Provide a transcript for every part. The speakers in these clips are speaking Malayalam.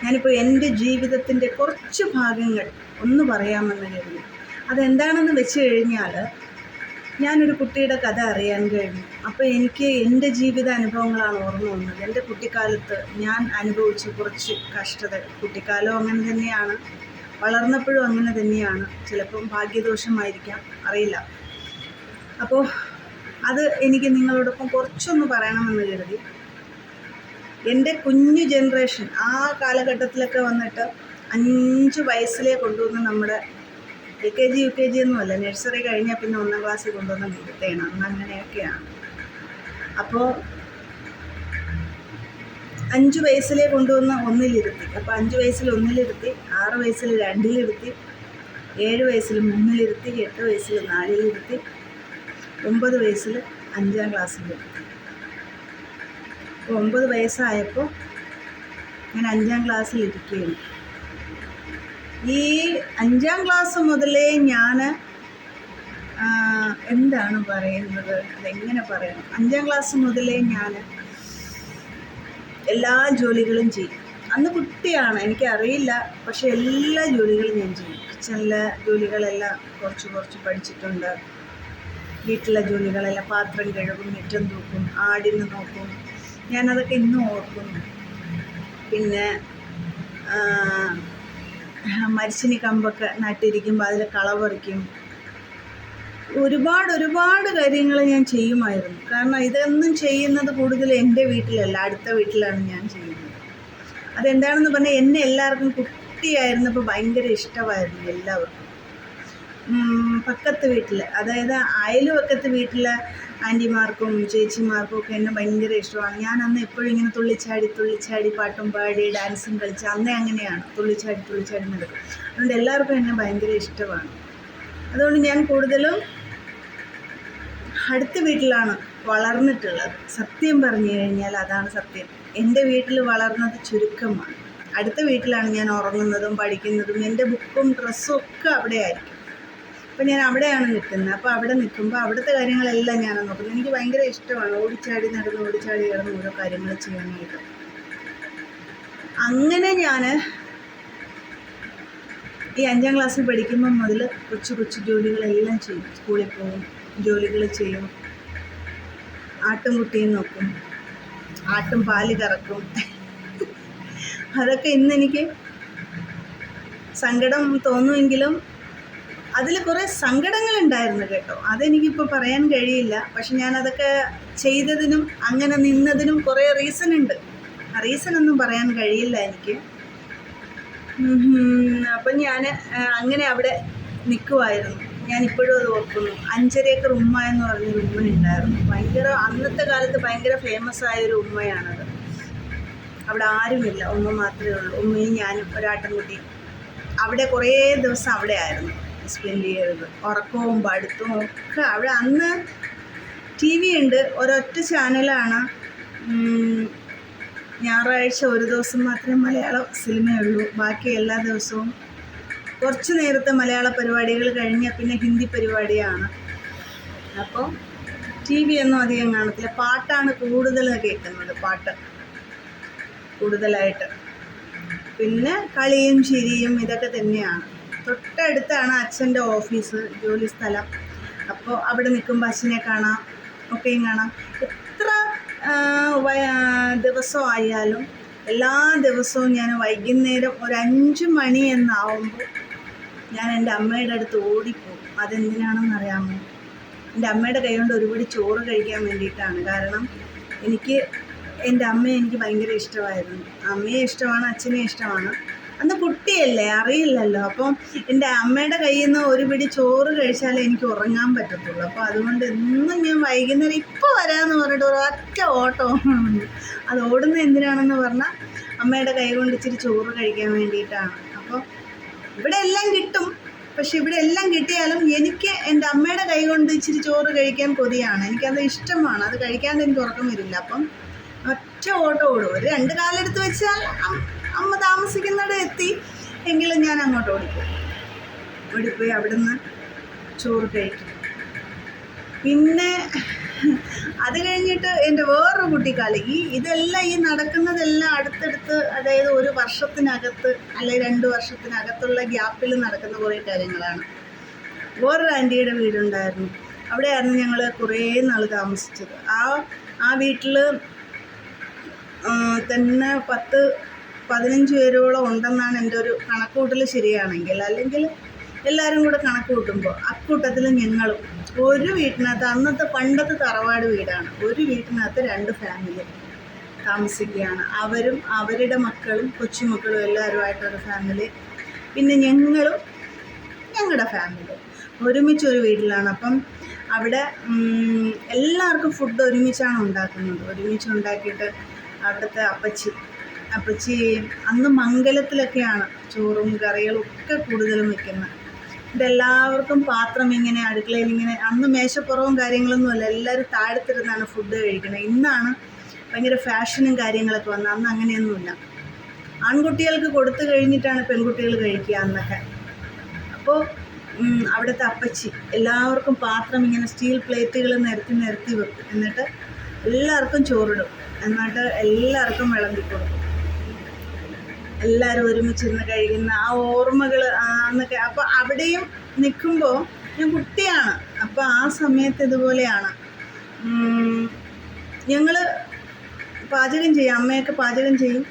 ഞാനിപ്പോൾ എൻ്റെ ജീവിതത്തിൻ്റെ കുറച്ച് ഭാഗങ്ങൾ ഒന്ന് പറയാമെന്ന് കരുതി. അതെന്താണെന്ന് വെച്ച് കഴിഞ്ഞാൽ, ഞാനൊരു കുട്ടിയുടെ കഥ അറിയാൻ കഴിഞ്ഞു. അപ്പോൾ എനിക്ക് എൻ്റെ ജീവിത അനുഭവങ്ങളാണ് ഓർമ്മ വന്നത്. എൻ്റെ കുട്ടിക്കാലത്ത് ഞാൻ അനുഭവിച്ച കുറച്ച് കഷ്ടത. കുട്ടിക്കാലം അങ്ങനെ തന്നെയാണ്, വളർന്നപ്പോഴും അങ്ങനെ തന്നെയാണ്. ചിലപ്പം ഭാഗ്യദോഷമായിരിക്കാം, അറിയില്ല. അപ്പോൾ അത് എനിക്ക് നിങ്ങളോടൊപ്പം കുറച്ചൊന്ന് പറയണമെന്ന് കരുതി. എൻ്റെ കുഞ്ഞു ജനറേഷൻ ആ കാലഘട്ടത്തിലൊക്കെ വന്നിട്ട് 5 വയസ്സിലേ കൊണ്ടുവന്ന് നമ്മുടെ LKG UKG ഒന്നുമല്ല, നഴ്സറി കഴിഞ്ഞാൽ പിന്നെ 1ാം ക്ലാസ്സിൽ കൊണ്ടുവന്ന് നിർത്തേണം. അന്ന് അങ്ങനെയൊക്കെയാണ്. അപ്പോൾ 5 വയസ്സിലേ കൊണ്ടുവന്ന് 1-ലിരുത്തി. അപ്പോൾ 5 വയസ്സിൽ 1-ലിരുത്തി, 6 വയസ്സിൽ 2-ലിരുത്തി, 7 വയസ്സിൽ 3-ലിരുത്തി, 8 വയസ്സിൽ 4-ലിരുത്തി, 9 വയസ്സിൽ 5ാം ക്ലാസ്സിലിരുത്തി. അപ്പോൾ 9 വയസ്സായപ്പോൾ ഞാൻ 5ാം ക്ലാസ്സിലിരിക്കുകയാണ്. ഈ 5ാം ക്ലാസ് മുതലേ ഞാൻ എന്താണ് പറയുന്നത്, അതെങ്ങനെ പറയണം, 5ാം ക്ലാസ് മുതലേ ഞാൻ എല്ലാ ജോലികളും ചെയ്യും. അന്ന് കുട്ടിയാണ്, എനിക്കറിയില്ല, പക്ഷെ എല്ലാ ജോലികളും ഞാൻ ചെയ്യും. കിച്ചണിലെ ജോലികളെല്ലാം കുറച്ച് പഠിച്ചിട്ടുണ്ട്. വീട്ടിലെ ജോലികളെല്ലാം, പാത്രം കഴുകും, മുറ്റം തൂക്കും, ആടിന് നോക്കും. ഞാനതൊക്കെ ഇന്നും ഓർക്കുന്നു. പിന്നെ മരിച്ചിനി കമ്പൊക്കെ നട്ടിരിക്കുമ്പോൾ അതിൽ കള പറിക്കും. ഒരുപാട് കാര്യങ്ങൾ ഞാൻ ചെയ്യുമായിരുന്നു. കാരണം ഇതൊന്നും ചെയ്യുന്നത് കൂടുതൽ എൻ്റെ വീട്ടിലല്ല, അടുത്ത വീട്ടിലാണ് ഞാൻ ചെയ്യുന്നത്. അതെന്താണെന്ന് പറഞ്ഞാൽ, എന്നെ എല്ലാവർക്കും കുട്ടിയായിരുന്നപ്പോൾ ഭയങ്കര ഇഷ്ടമായിരുന്നു എല്ലാവർക്കും. പക്കത്ത് വീട്ടിൽ, അതായത് അയൽവക്കത്ത് വീട്ടിലെ ആൻറ്റിമാർക്കും ചേച്ചിമാർക്കും ഒക്കെ എന്നെ ഭയങ്കര ഇഷ്ടമാണ്. ഞാൻ അന്ന് എപ്പോഴും ഇങ്ങനെ തുള്ളിച്ചാടി പാട്ടും പാടി ഡാൻസും കളിച്ച്, അന്നേ അങ്ങനെയാണ്, തുള്ളിച്ചാടി നടക്കും. അതുകൊണ്ട് എല്ലാവർക്കും എന്നെ ഭയങ്കര ഇഷ്ടമാണ്. അതുകൊണ്ട് ഞാൻ കൂടുതലും അടുത്ത വീട്ടിലാണ് വളർന്നിട്ടുള്ളത്. സത്യം പറഞ്ഞു കഴിഞ്ഞാൽ അതാണ് സത്യം. എൻ്റെ വീട്ടിൽ വളർന്നത് ചുരുക്കമാണ്. അടുത്ത വീട്ടിലാണ് ഞാൻ ഉറങ്ങുന്നതും പഠിക്കുന്നതും. എൻ്റെ ബുക്കും ഡ്രസ്സും ഒക്കെ അവിടെ ആയിരിക്കും. അപ്പോൾ ഞാൻ അവിടെയാണ് നിൽക്കുന്നത്. അപ്പോൾ അവിടെ നിൽക്കുമ്പോൾ അവിടുത്തെ കാര്യങ്ങളെല്ലാം ഞാൻ നോക്കുന്നത്. എനിക്ക് ഭയങ്കര ഇഷ്ടമാണ് ഓടിച്ചാടി നടന്ന് ഓരോ കാര്യങ്ങൾ ചെയ്യാനായിട്ട്. അങ്ങനെ ഞാൻ ഈ 5ാം ക്ലാസ്സിൽ പഠിക്കുമ്പോൾ മുതൽ കൊച്ചു ജോലികളെല്ലാം ചെയ്യും. സ്കൂളിൽ പോകും, ജോലികൾ ചെയ്യും, ആട്ടും നോക്കും, ആട്ടും പാല് കറക്കും. അതൊക്കെ ഇന്നെനിക്ക് സങ്കടം തോന്നുമെങ്കിലും അതിൽ കുറേ സങ്കടങ്ങളുണ്ടായിരുന്നു കേട്ടോ. അതെനിക്കിപ്പോൾ പറയാൻ കഴിയില്ല. പക്ഷെ ഞാനതൊക്കെ ചെയ്തതിനും അങ്ങനെ നിന്നതിനും കുറേ റീസണുണ്ട്. ആ റീസണൊന്നും പറയാൻ കഴിയില്ല എനിക്ക്. അപ്പം ഞാൻ അങ്ങനെ അവിടെ നിൽക്കുമായിരുന്നു. ഞാനിപ്പോഴും അത് ഓർക്കുന്നു. 5.5 ഏക്കർ ഉമ്മ എന്ന് പറഞ്ഞൊരു ഉമ്മ ഉണ്ടായിരുന്നു. അന്നത്തെ കാലത്ത് ഭയങ്കര ഫേമസ് ആയൊരു ഉമ്മയാണത്. അവിടെ ആരുമില്ല, ഉമ്മ മാത്രമേ ഉള്ളൂ. ഉമ്മയും ഞാനും ഒരാട്ടിൻകുട്ടി. അവിടെ കുറേ ദിവസം അവിടെ ആയിരുന്നു സ്പെൻഡ് ചെയ്തത്. ഉറക്കവും പഠിത്തവും ഒക്കെ അവിടെ. അന്ന് TV ഉണ്ട്, ഒരൊറ്റ ചാനലാണ്. ഞായറാഴ്ച ഒരു ദിവസം മാത്രമേ മലയാളം സിനിമയുള്ളൂ. ബാക്കി എല്ലാ ദിവസവും കുറച്ച് നേരത്തെ മലയാള പരിപാടികൾ കഴിഞ്ഞാൽ പിന്നെ ഹിന്ദി പരിപാടിയാണ്. അപ്പോൾ TV ഒന്നും അധികം കാണത്തില്ല. പാട്ടാണ് കൂടുതൽ കേൾക്കുന്നത്, പാട്ട് കൂടുതലായിട്ട്. പിന്നെ കളിയും ചിരിയും ഇതൊക്കെ തന്നെയാണ്. തൊട്ടടുത്താണ് അച്ഛൻ്റെ ഓഫീസ്, ജോലി സ്ഥലം. അപ്പോൾ അവിടെ നിൽക്കുമ്പോൾ അച്ഛനെ കാണാം, ഒക്കെയും കാണാം. എത്ര ദിവസമായാലും എല്ലാ ദിവസവും ഞാൻ വൈകുന്നേരം ഒരു 5 മണി എന്നാവുമ്പോൾ ഞാൻ എൻ്റെ അമ്മയുടെ അടുത്ത് ഓടിപ്പോകും. അതെന്തിനാണെന്ന് അറിയാമോ? എൻ്റെ അമ്മയുടെ കൈ കൊണ്ട് ഒരുപിടി ചോറ് കഴിക്കാൻ വേണ്ടിയിട്ടാണ്. കാരണം എൻ്റെ അമ്മയെ എനിക്ക് ഭയങ്കര ഇഷ്ടമായിരുന്നു. അമ്മയെ ഇഷ്ടമാണ്, അച്ഛനെ ഇഷ്ടമാണ്. അന്ന് കുട്ടിയല്ലേ, അറിയില്ലല്ലോ. അപ്പം എൻ്റെ അമ്മയുടെ കയ്യിൽ നിന്ന് ഒരു പിടി ചോറ് കഴിച്ചാലേ എനിക്ക് ഉറങ്ങാൻ പറ്റത്തുള്ളൂ. അപ്പോൾ അതുകൊണ്ട് എന്നും ഞാൻ വൈകുന്നേരം ഇപ്പോൾ വരാമെന്ന് പറഞ്ഞിട്ട് ഒരൊറ്റ ഓട്ടമാണ്. അത് ഓടുന്നത് എന്തിനാണെന്ന് പറഞ്ഞാൽ അമ്മയുടെ കൈ കൊണ്ട് ഇച്ചിരി ചോറ് കഴിക്കാൻ വേണ്ടിയിട്ടാണ്. അപ്പോൾ ഇവിടെ എല്ലാം കിട്ടും, പക്ഷെ ഇവിടെ എല്ലാം കിട്ടിയാലും എനിക്ക് എൻ്റെ അമ്മയുടെ കൈ കൊണ്ട് ഇച്ചിരി ചോറ് കഴിക്കാൻ കൊതിയാണ്. എനിക്കത് ഇഷ്ടമാണ്. അത് കഴിക്കാണ്ട് എനിക്ക് ഉറക്കം വരില്ല. അപ്പം ഒറ്റ ഓട്ടം ഓടും. ഒരു 2 കാലെടുത്ത് വെച്ചാൽ അമ്മ താമസിക്കുന്നിടത്ത് എത്തി എങ്കിലും ഞാൻ അങ്ങോട്ട് ഓടിപ്പോയി അവിടുന്ന് ചോറ് കഴിക്കും. പിന്നെ അത് കഴിഞ്ഞിട്ട് എൻ്റെ വേറൊരു കുട്ടിക്കാലം ഇതെല്ലാം നടക്കുന്നതെല്ലാം അടുത്തടുത്ത്, അതായത് ഒരു വർഷത്തിനകത്ത് അല്ലെങ്കിൽ 2 വർഷത്തിനകത്തുള്ള ഗ്യാപ്പിൽ നടക്കുന്ന കുറേ കാര്യങ്ങളാണ്. വേറൊരു ആൻറ്റിയുടെ വീടുണ്ടായിരുന്നു. അവിടെയായിരുന്നു ഞങ്ങൾ കുറേ നാൾ താമസിച്ചത്. ആ വീട്ടിൽ തന്നെ 10-15 പേരോളം ഉണ്ടെന്നാണ് എൻ്റെ ഒരു കണക്കുകൂട്ടൽ ശരിയാണെങ്കിൽ. അല്ലെങ്കിൽ എല്ലാവരും കൂടെ കണക്ക് കൂട്ടുമ്പോൾ അക്കൂട്ടത്തിൽ ഞങ്ങളും ഒരു വീട്ടിനകത്ത്, പണ്ടത്തെ തറവാട് വീടാണ്, ഒരു വീട്ടിനകത്ത് 2 ഫാമിലി താമസിക്കുകയാണ്. അവരും അവരുടെ മക്കളും കൊച്ചുമക്കളും എല്ലാവരുമായിട്ടൊരു ഫാമിലി, പിന്നെ ഞങ്ങളും ഞങ്ങളുടെ ഫാമിലി ഒരുമിച്ചൊരു വീട്ടിലാണ്. അപ്പം അവിടെ എല്ലാവർക്കും ഫുഡ് ഒരുമിച്ചാണ് ഉണ്ടാക്കുന്നത്. ഒരുമിച്ച് ഉണ്ടാക്കിയിട്ട് അവിടുത്തെ അപ്പച്ചി അന്ന് മംഗലത്തിലൊക്കെയാണ് ചോറും കറികളും ഒക്കെ കൂടുതലും വെക്കുന്നത്. ഇതെല്ലാവർക്കും പാത്രം ഇങ്ങനെ അടുക്കളയിൽ ഇങ്ങനെ, അന്ന് മേശപ്പുറവും കാര്യങ്ങളൊന്നുമല്ല, എല്ലാവരും താഴത്തിരുന്നാണ് ഫുഡ് കഴിക്കുന്നത്. ഇന്നാണ് ഭയങ്കര ഫാഷനും കാര്യങ്ങളൊക്കെ വന്നത്. അന്ന് അങ്ങനെയൊന്നുമില്ല. ആൺകുട്ടികൾക്ക് കൊടുത്തു കഴിഞ്ഞിട്ടാണ് പെൺകുട്ടികൾ കഴിക്കുക അന്നൊക്കെ. അപ്പോൾ അവിടുത്തെ അപ്പച്ചി എല്ലാവർക്കും പാത്രം ഇങ്ങനെ സ്റ്റീൽ പ്ലേറ്റുകൾ നിരത്തി വെക്കും. എന്നിട്ട് എല്ലാവർക്കും ചോറിടും. എന്നിട്ട് എല്ലാവർക്കും വിളമ്പി കൊടുക്കും. എല്ലാവരും ഒരുമിച്ചിരുന്ന് കഴിക്കുന്ന ആ ഓർമ്മകൾ അന്നൊക്കെ. അപ്പോൾ അവിടെയും നിൽക്കുമ്പോൾ ഞാൻ കുട്ടിയാണ്. അപ്പോൾ ആ സമയത്ത് ഇതുപോലെയാണ്. ഞങ്ങൾ പാചകം ചെയ്യും, അമ്മയൊക്കെ പാചകം ചെയ്യും.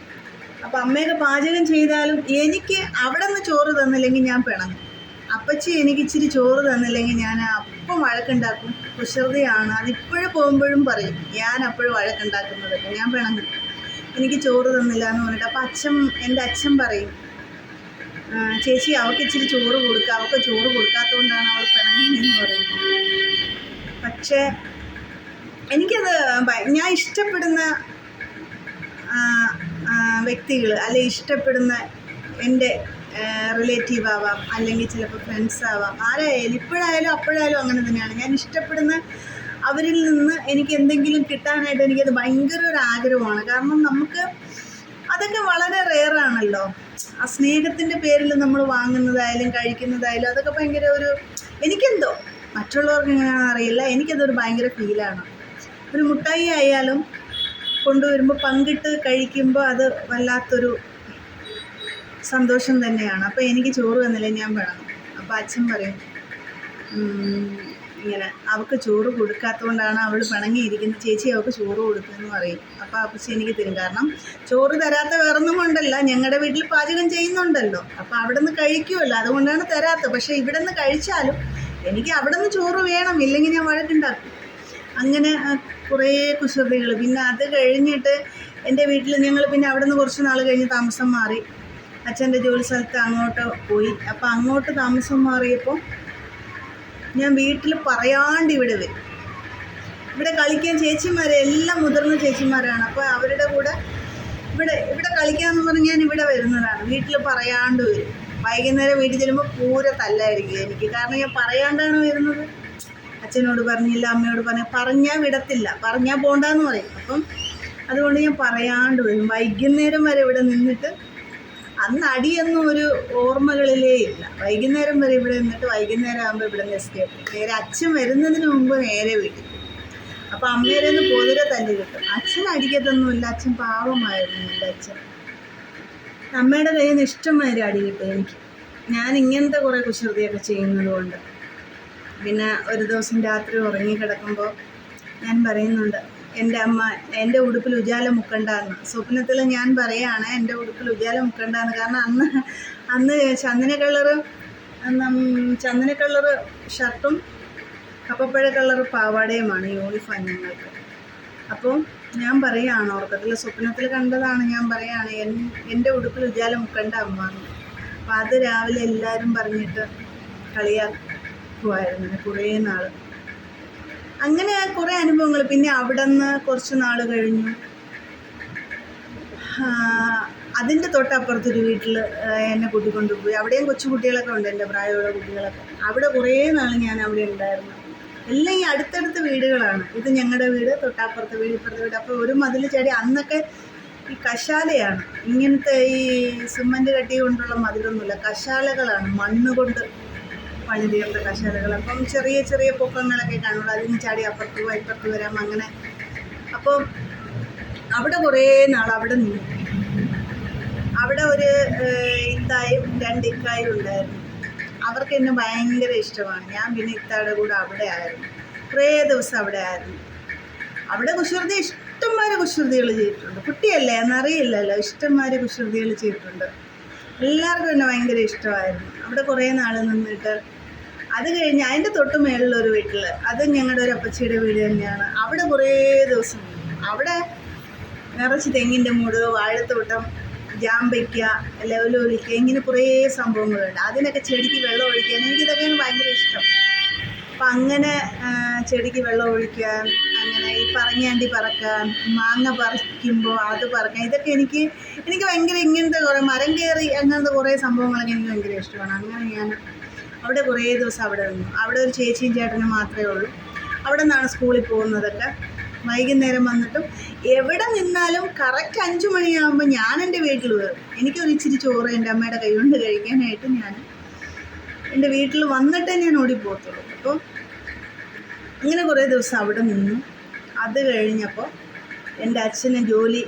അപ്പോൾ അമ്മയൊക്കെ പാചകം ചെയ്താലും എനിക്ക് അവിടെ നിന്ന് ചോറ് തന്നില്ലെങ്കിൽ ഞാൻ പിണങ്ങും. അപ്പച്ചി എനിക്ക് ഇച്ചിരി ചോറ് തന്നില്ലെങ്കിൽ ഞാൻ അപ്പം വഴക്കുണ്ടാക്കും. കുസൃതിയാണ്, അതിപ്പോഴും പോകുമ്പോഴും പറയും. ഞാൻ അപ്പോഴും വഴക്കുണ്ടാക്കുന്നതൊക്കെ ഞാൻ പിണങ്ങും, എനിക്ക് ചോറ് തന്നില്ല എന്ന് പറഞ്ഞിട്ട്. അപ്പം എൻ്റെ അച്ഛൻ പറയും, ചേച്ചി അവൾക്ക് ഇച്ചിരി ചോറ് കൊടുക്കുക, അവൾക്ക് ചോറ് കൊടുക്കാത്തതുകൊണ്ടാണ് അവൾ പിണങ്ങുന്നതെന്ന് പറയും. പക്ഷേ എനിക്കത് ഞാൻ ഇഷ്ടപ്പെടുന്ന വ്യക്തികൾ, അല്ലെങ്കിൽ ഇഷ്ടപ്പെടുന്ന എൻ്റെ റിലേറ്റീവ് ആവാം, അല്ലെങ്കിൽ ചിലപ്പോൾ ഫ്രണ്ട്സ് ആവാം, ആരായാലും ഇപ്പോഴായാലും അപ്പോഴായാലും അങ്ങനെ തന്നെയാണ്. ഞാൻ ഇഷ്ടപ്പെടുന്ന അവരിൽ നിന്ന് എനിക്ക് എന്തെങ്കിലും കിട്ടാനായിട്ട് എനിക്കത് ഭയങ്കര ഒരു ആഗ്രഹമാണ്. കാരണം നമുക്ക് അതൊക്കെ വളരെ റെയറാണല്ലോ. ആ സ്നേഹത്തിൻ്റെ പേരിൽ നമ്മൾ വാങ്ങുന്നതായാലും കഴിക്കുന്നതായാലും അതൊക്കെ ഭയങ്കര എനിക്കെന്തോ, മറ്റുള്ളവർക്ക് എങ്ങനെയാണെന്ന് അറിയില്ല, എനിക്കതൊരു ഭയങ്കര ഫീലാണ്. ഒരു മുട്ടായി ആയാലും കൊണ്ടുവരുമ്പോൾ പങ്കിട്ട് കഴിക്കുമ്പോൾ അത് വല്ലാത്തൊരു സന്തോഷം തന്നെയാണ്. അപ്പോൾ എനിക്ക് ചോറ് തന്നില്ല ഞാൻ വേണം. അപ്പോൾ അച്ഛൻ പറയും, ഇങ്ങനെ അവൾക്ക് ചോറ് കൊടുക്കാത്തതുകൊണ്ടാണ് അവൾ പിണങ്ങിയിരിക്കുന്നത്, ചേച്ചി അവൾക്ക് ചോറ് കൊടുക്കുമെന്ന് പറയും. അപ്പോൾ അപ്പച്ചി എനിക്ക് തരും. കാരണം ചോറ് തരാത്ത വേറൊന്നും കൊണ്ടല്ല, ഞങ്ങളുടെ വീട്ടിൽ പാചകം ചെയ്യുന്നുണ്ടല്ലോ, അപ്പോൾ അവിടെ നിന്ന് കഴിക്കുമല്ലോ, അതുകൊണ്ടാണ് തരാത്തത്. പക്ഷേ ഇവിടെ നിന്ന് കഴിച്ചാലും എനിക്ക് അവിടെ നിന്ന് ചോറ് വേണം, ഇല്ലെങ്കിൽ ഞാൻ വഴക്കുണ്ടാക്കും. അങ്ങനെ കുറേ കുസൃതികൾ. പിന്നെ അത് കഴിഞ്ഞിട്ട് എൻ്റെ വീട്ടിൽ ഞങ്ങൾ പിന്നെ അവിടെ നിന്ന് കുറച്ച് നാൾ കഴിഞ്ഞ് താമസം മാറി. അച്ഛൻ്റെ ജോലി സ്ഥലത്ത് അങ്ങോട്ട് പോയി. അപ്പോൾ അങ്ങോട്ട് താമസം മാറിയപ്പോൾ ഞാൻ വീട്ടിൽ പറയാണ്ട് ഇവിടെ വരും. ഇവിടെ കളിക്കാൻ ചേച്ചിമാരെ, എല്ലാം മുതിർന്ന ചേച്ചിമാരാണ്. അപ്പോൾ അവരുടെ കൂടെ ഇവിടെ കളിക്കാമെന്ന് പറഞ്ഞ് ഞാൻ ഇവിടെ വരുന്നതാണ്. വീട്ടിൽ പറയാണ്ട് വരും. വൈകുന്നേരം വീട്ടിൽ ചെല്ലുമ്പോൾ പൂര തല്ലായിരിക്കും എനിക്ക്. കാരണം ഞാൻ പറയാണ്ടാണ് വരുന്നത്. അച്ഛനോട് പറഞ്ഞില്ല, അമ്മയോട് പറഞ്ഞാൽ വിടത്തില്ല, പറഞ്ഞാൽ പോണ്ടെന്ന് പറയും. അപ്പം അതുകൊണ്ട് ഞാൻ പറയാണ്ട് വരും. വൈകുന്നേരം വരെ ഇവിടെ നിന്നിട്ട്, അന്ന് അടിയൊന്നും ഒരു ഓർമ്മകളിലേ ഇല്ല. വൈകുന്നേരം വരെ ഇവിടെ നിന്നിട്ട് വൈകുന്നേരം ആകുമ്പോൾ ഇവിടെ നിന്ന് എസ്കേപ്പ്. നേരെ അച്ഛൻ വരുന്നതിന് മുമ്പ് നേരെ വീട്ടിൽ. അപ്പോൾ അമ്മയുടെ നിന്ന് പൊതുരെ തല്ലി കിട്ടും. അച്ഛൻ അടിക്കത്തൊന്നുമില്ല, അച്ഛൻ പാവമായിരുന്നു എൻ്റെ അച്ഛൻ. അമ്മയുടെ കയ്യിൽ നിന്ന് ഇഷ്ടംമാതിരി അടി കിട്ടും എനിക്ക്, ഞാൻ ഇങ്ങനത്തെ കുറേ കുസൃതിയൊക്കെ ചെയ്യുന്നത് കൊണ്ട്. പിന്നെ ഒരു ദിവസം രാത്രി ഉറങ്ങിക്കിടക്കുമ്പോൾ ഞാൻ പറയുന്നുണ്ട്, എൻ്റെ അമ്മ എൻ്റെ ഉടുപ്പിൽ ഉജാല മുക്കണ്ടെന്ന്. സ്വപ്നത്തിൽ ഞാൻ പറയുകയാണ് എൻ്റെ ഉടുപ്പിൽ ഉജാല മുക്കണ്ടെന്ന്. കാരണം അന്ന് ചന്ദന കളറ് ഷർട്ടും കപ്പപ്പഴ കളർ പാവാടയുമാണ് യൂണിഫോം ഞങ്ങൾക്ക്. അപ്പോൾ ഞാൻ പറയുകയാണ്, ഉറക്കത്തിൽ സ്വപ്നത്തിൽ കണ്ടതാണ്, ഞാൻ പറയുകയാണ് എൻ്റെ ഉടുപ്പിൽ ഉജാല മുക്കണ്ട അമ്മ എന്ന്. അപ്പോൾ അത് രാവിലെ എല്ലാവരും പറഞ്ഞിട്ട് കളിയാക്കുമായിരുന്നു കുറേ നാൾ. അങ്ങനെ കുറേ അനുഭവങ്ങൾ. പിന്നെ അവിടെ നിന്ന് കുറച്ച് നാൾ കഴിഞ്ഞു അതിൻ്റെ തൊട്ടപ്പുറത്തൊരു വീട്ടിൽ എന്നെ കൂട്ടിക്കൊണ്ടുപോയി. അവിടെയും കൊച്ചു കുട്ടികളൊക്കെ ഉണ്ട്, എൻ്റെ പ്രായമുള്ള കുട്ടികളൊക്കെ. അവിടെ കുറേ നാൾ ഞാൻ അവിടെ ഉണ്ടായിരുന്നു. എല്ലാം ഈ അടുത്തടുത്ത വീടുകളാണ്. ഇത് ഞങ്ങളുടെ വീട്, തൊട്ടപ്പുറത്തെ വീട്, ഇപ്പുറത്തെ വീട്. അപ്പോൾ ഒരു മതിൽ ചാടി. അന്നൊക്കെ ഈ കശാലയാണ്, ഇങ്ങനത്തെ ഈ സിമൻറ്റ് കട്ടി കൊണ്ടുള്ള മതിലൊന്നുമില്ല, കശാലകളാണ്, മണ്ണ് കൊണ്ട് പണി തീർത്ത കശാലകൾ. അപ്പം ചെറിയ ചെറിയ പൊക്കങ്ങളൊക്കെ കാണുള്ളൂ, അതിന് ചാടി അപ്പുറത്ത് പോയി ഇപ്പുറത്ത് വരാം അങ്ങനെ. അപ്പോൾ അവിടെ കുറേ നാൾ അവിടെ നിന്നു. അവിടെ ഒരു ഇത്തായും 2 ഇക്കായും ഉണ്ടായിരുന്നു. അവർക്ക് എന്നെ ഭയങ്കര ഇഷ്ടമാണ്. ഞാൻ പിന്നെ ഇത്തായുടെ കൂടെ അവിടെ ആയിരുന്നു, കുറേ ദിവസം അവിടെ ആയിരുന്നു. അവിടെ കുസൃതി ഇഷ്ടംമാരെ കുസൃതികൾ ചെയ്തിട്ടുണ്ട്. കുട്ടിയല്ലേ എന്നറിയില്ലല്ലോ, ഇഷ്ടംമാരെ കുസൃതികൾ ചെയ്തിട്ടുണ്ട്. എല്ലാവർക്കും എന്നെ ഭയങ്കര ഇഷ്ടമായിരുന്നു. അവിടെ കുറേ നാൾ നിന്നിട്ട് അത് കഴിഞ്ഞ് അതിൻ്റെ തൊട്ട് മേളിലൊരു വീട്ടിൽ, അത് ഞങ്ങളുടെ ഒരു അപ്പച്ചിയുടെ വീട് തന്നെയാണ്. അവിടെ കുറേ ദിവസം നിന്നു. അവിടെ നിറച്ച് തെങ്ങിൻ്റെ മൂട്, വാഴത്തോട്ടം, ജാമ്പയ്ക്ക, ലെവലോലിക്ക, ഇങ്ങനെ കുറേ സംഭവങ്ങളുണ്ട്. അതിനൊക്കെ ചെടിക്ക് വെള്ളം ഒഴിക്കാൻ എനിക്കിതൊക്കെയാണ് ഭയങ്കര ഇഷ്ടം. അപ്പം അങ്ങനെ ചെടിക്ക് വെള്ളം ഒഴിക്കാൻ, അങ്ങനെ ഈ പറങ്ങാണ്ടി പറക്കാൻ, മാങ്ങ പറിക്കുമ്പോൾ അത് പറക്കാൻ, ഇതൊക്കെ എനിക്ക് ഭയങ്കര ഇങ്ങനത്തെ കുറേ മരം കയറി അങ്ങനത്തെ കുറേ സംഭവങ്ങളൊക്കെ എനിക്ക് ഭയങ്കര ഇഷ്ടമാണ്. അങ്ങനെ ഞാൻ അവിടെ കുറേ ദിവസം അവിടെ നിന്നു. അവിടെ ഒരു ചേച്ചിയും ചേട്ടനും മാത്രമേ ഉള്ളൂ. അവിടെ നിന്നാണ് സ്കൂളിൽ പോകുന്നതൊക്കെ. വൈകുന്നേരം വന്നിട്ടും എവിടെ നിന്നാലും കറക്റ്റ് 5 മണിയാകുമ്പോൾ ഞാൻ എൻ്റെ വീട്ടിൽ വരും. എനിക്കൊരു ഇച്ചിരി ചോറ് എൻ്റെ അമ്മയുടെ കൈ കൊണ്ട് കഴിക്കാനായിട്ട് ഞാൻ എൻ്റെ വീട്ടിൽ വന്നിട്ടേ ഞാൻ ഓടിപ്പോകത്തുള്ളൂ. അപ്പോൾ ഇങ്ങനെ കുറേ ദിവസം അവിടെ നിന്നു. അത് കഴിഞ്ഞപ്പോൾ എൻ്റെ അച്ഛന് ജോലി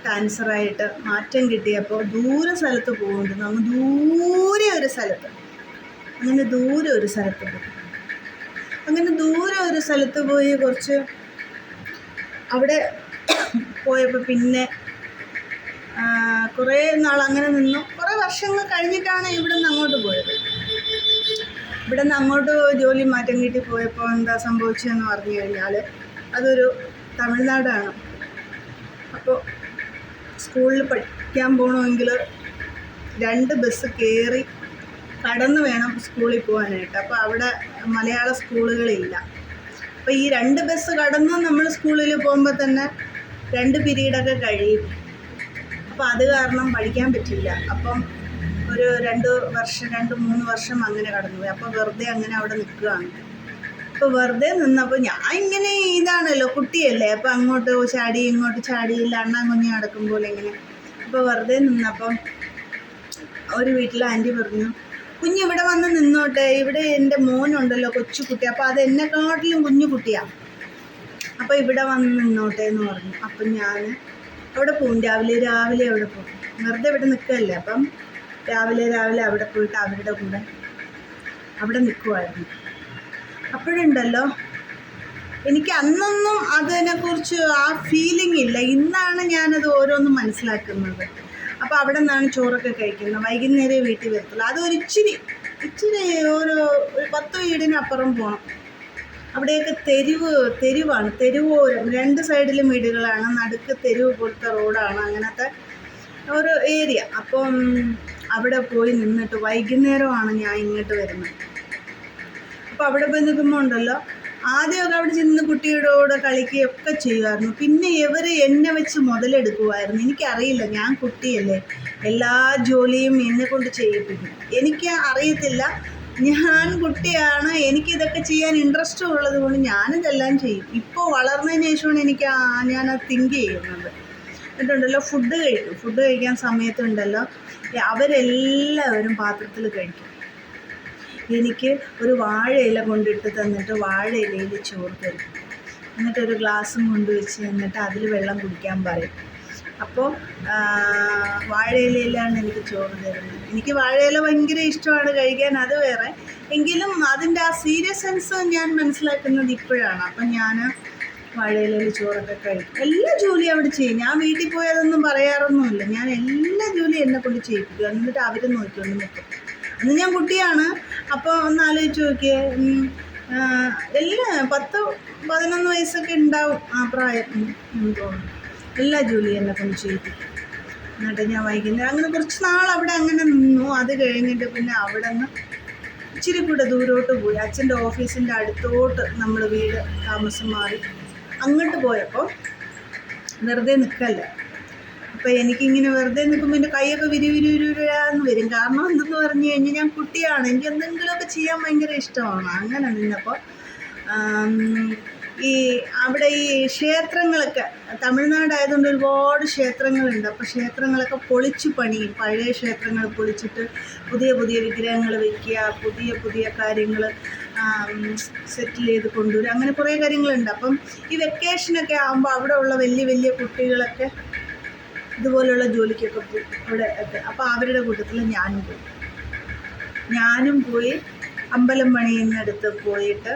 ട്രാൻസ്ഫറായിട്ട് മാറ്റം കിട്ടിയപ്പോൾ ദൂരെ സ്ഥലത്ത് പോകുന്നുണ്ട്. അങ്ങ് ദൂരെ ഒരു സ്ഥലത്ത്, അങ്ങനെ ദൂരെ ഒരു സ്ഥലത്ത് പോയി. അങ്ങനെ ദൂരെ ഒരു സ്ഥലത്ത് പോയി കുറച്ച് അവിടെ പോയപ്പോൾ പിന്നെ കുറേ നാൾ അങ്ങനെ നിന്നു. കുറേ വർഷങ്ങൾ കഴിഞ്ഞിട്ടാണ് ഇവിടെ നിന്ന് അങ്ങോട്ട് പോയത്. ഇവിടെ നിന്ന് അങ്ങോട്ട് ജോലി മാറ്റം കിട്ടി പോയപ്പോൾ എന്താ സംഭവിച്ചതെന്ന് പറഞ്ഞു കഴിഞ്ഞാൽ, അതൊരു തമിഴ്നാടാണ്. അപ്പോൾ സ്കൂളിൽ പഠിക്കാൻ പോകണമെങ്കിൽ 2 ബസ് കയറി കടന്ന് വേണം സ്കൂളിൽ പോകാനായിട്ട്. അപ്പോൾ അവിടെ മലയാള സ്കൂളുകളില്ല. അപ്പോൾ ഈ 2 ബസ് കടന്ന് നമ്മൾ സ്കൂളിൽ പോകുമ്പോൾ തന്നെ 2 പീരീഡൊക്കെ കഴിയും. അപ്പോൾ അത് കാരണം പഠിക്കാൻ പറ്റില്ല. അപ്പം ഒരു 2-3 വർഷം അങ്ങനെ കടന്നുപോയി. അപ്പോൾ വെറുതെ അങ്ങനെ അവിടെ നിൽക്കുകയാണ്. അപ്പോൾ വെറുതെ നിന്നപ്പോൾ ഞാൻ ഇങ്ങനെ ഇതാണല്ലോ, കുട്ടിയല്ലേ, അപ്പോൾ അങ്ങോട്ട് ചാടി ഇങ്ങോട്ട് ചാടിയില്ല, അണ്ണാൻ കുഞ്ഞ് നടക്കും പോലെ ഇങ്ങനെ. അപ്പോൾ വെറുതെ നിന്നപ്പം ഒരു വീട്ടിൽ ആൻറ്റി പറഞ്ഞു, കുഞ്ഞിവിടെ വന്ന് നിന്നോട്ടെ, ഇവിടെ എൻ്റെ മോനുണ്ടല്ലോ കൊച്ചു കുട്ടി, അപ്പോൾ അത് എന്നെക്കാട്ടിലും കുഞ്ഞു കുട്ടിയാണ്, അപ്പോൾ ഇവിടെ വന്ന് നിന്നോട്ടെ എന്ന് പറഞ്ഞു. അപ്പം ഞാൻ അവിടെ പോകും, രാവിലെ അവിടെ പോകും. വെറുതെ ഇവിടെ നിൽക്കുകയല്ലേ, അപ്പം രാവിലെ അവിടെ പോയിട്ട് അവരുടെ കൂടെ അവിടെ നിൽക്കുമായിരുന്നു. അപ്പോഴുണ്ടല്ലോ എനിക്ക് അന്നൊന്നും അതിനെക്കുറിച്ച് ആ ഫീലിംഗ് ഇല്ല. ഇന്നാണ് ഞാനത് ഓരോന്നും മനസ്സിലാക്കുന്നത്. അപ്പോൾ അവിടെ നിന്നാണ് ചോറൊക്കെ കഴിക്കുന്നത്. വൈകുന്നേരം വീട്ടിൽ വരത്തുള്ളൂ. അതൊരു ഇച്ചിരി ഒരു 10 വീടിനപ്പുറം പോകണം. അവിടെയൊക്കെ തെരുവാണ്, തെരുവോരം, 2 സൈഡിലും വീടുകളാണ്, നടുക്ക് തെരുവ് പോലത്തെ റോഡാണ്, അങ്ങനത്തെ ഒരു ഏരിയ. അപ്പം അവിടെ പോയി നിന്നിട്ട് വൈകുന്നേരമാണ് ഞാൻ ഇങ്ങോട്ട് വരുന്നത്. അപ്പോൾ അവിടെ പോയി നിൽക്കുമ്പോൾ ഉണ്ടല്ലോ, ആദ്യമൊക്കെ അവിടെ ചെന്ന് കുട്ടിയുടെ കൂടെ കളിക്കുകയൊക്കെ ചെയ്യുമായിരുന്നു. പിന്നെ ഇവർ എന്നെ വെച്ച് മുതലെടുക്കുമായിരുന്നു. എനിക്കറിയില്ല, ഞാൻ കുട്ടിയല്ലേ, എല്ലാ ജോലിയും എന്നെ കൊണ്ട് ചെയ്യിപ്പിക്കും. എനിക്ക് അറിയത്തില്ല, ഞാൻ കുട്ടിയാണ്, എനിക്കിതൊക്കെ ചെയ്യാൻ ഇൻട്രസ്റ്റ് ഉള്ളത് കൊണ്ട് ഞാനിതെല്ലാം ചെയ്യും. ഇപ്പോൾ വളർന്നതിന് ശേഷമാണ് ഞാനത് തിങ്ക് ചെയ്യുന്നത്. എന്നിട്ടുണ്ടല്ലോ ഫുഡ് കഴിക്കാൻ സമയത്തുണ്ടല്ലോ അവരെല്ലാവരും പാത്രത്തിൽ കഴിക്കും. എനിക്ക് ഒരു വാഴയില കൊണ്ടിട്ട് തന്നിട്ട് വാഴയിലയിൽ ചോറ് തരും. എന്നിട്ടൊരു ഗ്ലാസ്സും കൊണ്ടുവച്ച് എന്നിട്ട് അതിൽ വെള്ളം കുടിക്കാൻ പറയും. അപ്പോൾ വാഴയിലയിലാണ് എനിക്ക് ചോറ് തരുന്നത്. എനിക്ക് വാഴയില ഭയങ്കര ഇഷ്ടമാണ് കഴിക്കാൻ, അത് വേറെ. എങ്കിലും അതിൻ്റെ ആ സീരിയസ്നെസ് ഞാൻ മനസ്സിലാക്കുന്നത് ഇപ്പോഴാണ്. അപ്പം ഞാൻ വാഴയിലയിൽ ചോറൊക്കെ കഴിക്കും. എല്ലാ ജോലിയും അവിടെ ചെയ്യും. ഞാൻ വീട്ടിൽ പോയി അതൊന്നും പറയാറൊന്നുമില്ല. ഞാൻ എല്ലാ ജോലിയും എന്നെ കൊണ്ട് ചെയ്യിപ്പിക്കും. എന്നിട്ട് അവർ നോക്കിക്കൊണ്ട് നിൽക്കും. അന്ന് ഞാൻ കുട്ടിയാണ്. അപ്പോൾ ഒന്ന് ആലോചിച്ച് നോക്കിയേ, എല്ലാ 10-11 വയസ്സൊക്കെ ഉണ്ടാവും ആ പ്രായം തോന്നുന്നു. എല്ലാ ജോലിയും എന്നെ കൊണ്ട് ചെയ്യിപ്പിക്കും. എന്നിട്ട് ഞാൻ വൈകുന്നേരം അങ്ങനെ കുറച്ച് നാൾ അവിടെ അങ്ങനെ നിന്നു. അത് കഴിഞ്ഞിട്ട് പിന്നെ അവിടെ നിന്ന് ഇച്ചിരി കൂടെ ദൂരോട്ട് പോയി. അച്ഛൻ്റെ ഓഫീസിൻ്റെ അടുത്തോട്ട് നമ്മൾ വീട് താമസം മാറി. അങ്ങോട്ട് പോയപ്പോൾ വെറുതെ നിൽക്കല്ലേ, അപ്പോൾ എനിക്കിങ്ങനെ വെറുതെ നിൽക്കുമ്പോൾ എൻ്റെ കൈയൊക്കെ വിരുവിരുവിരുന്ന് വരും. കാരണം എന്തെന്ന് പറഞ്ഞു കഴിഞ്ഞാൽ ഞാൻ കുട്ടിയാണ്, എനിക്ക് എന്തെങ്കിലുമൊക്കെ ചെയ്യാൻ ഭയങ്കര ഇഷ്ടമാണ്. അങ്ങനെ നിന്നപ്പോൾ ഈ അവിടെ ഈ ക്ഷേത്രങ്ങളൊക്കെ തമിഴ്നാടായതുകൊണ്ട് ഒരുപാട് ക്ഷേത്രങ്ങളുണ്ട്. അപ്പോൾ ക്ഷേത്രങ്ങളൊക്കെ പൊളിച്ചു പണിയും. പഴയ ക്ഷേത്രങ്ങൾ പൊളിച്ചിട്ട് പുതിയ പുതിയ വിഗ്രഹങ്ങൾ വയ്ക്കുക, പുതിയ പുതിയ കാര്യങ്ങൾ സെറ്റിൽ ചെയ്ത് കൊണ്ടുവരിക, അങ്ങനെ കുറേ കാര്യങ്ങളുണ്ട്. അപ്പം ഈ വെക്കേഷനൊക്കെ ആകുമ്പോൾ അവിടെ ഉള്ള വലിയ വലിയ കുട്ടികളൊക്കെ ഇതുപോലെയുള്ള ജോലിക്കൊക്കെ പോയി അവിടെ ഒക്കെ. അപ്പോൾ അവരുടെ കൂട്ടത്തിൽ ഞാനും പോയി അമ്പലം പണിയുന്നിടത്ത് പോയിട്ട്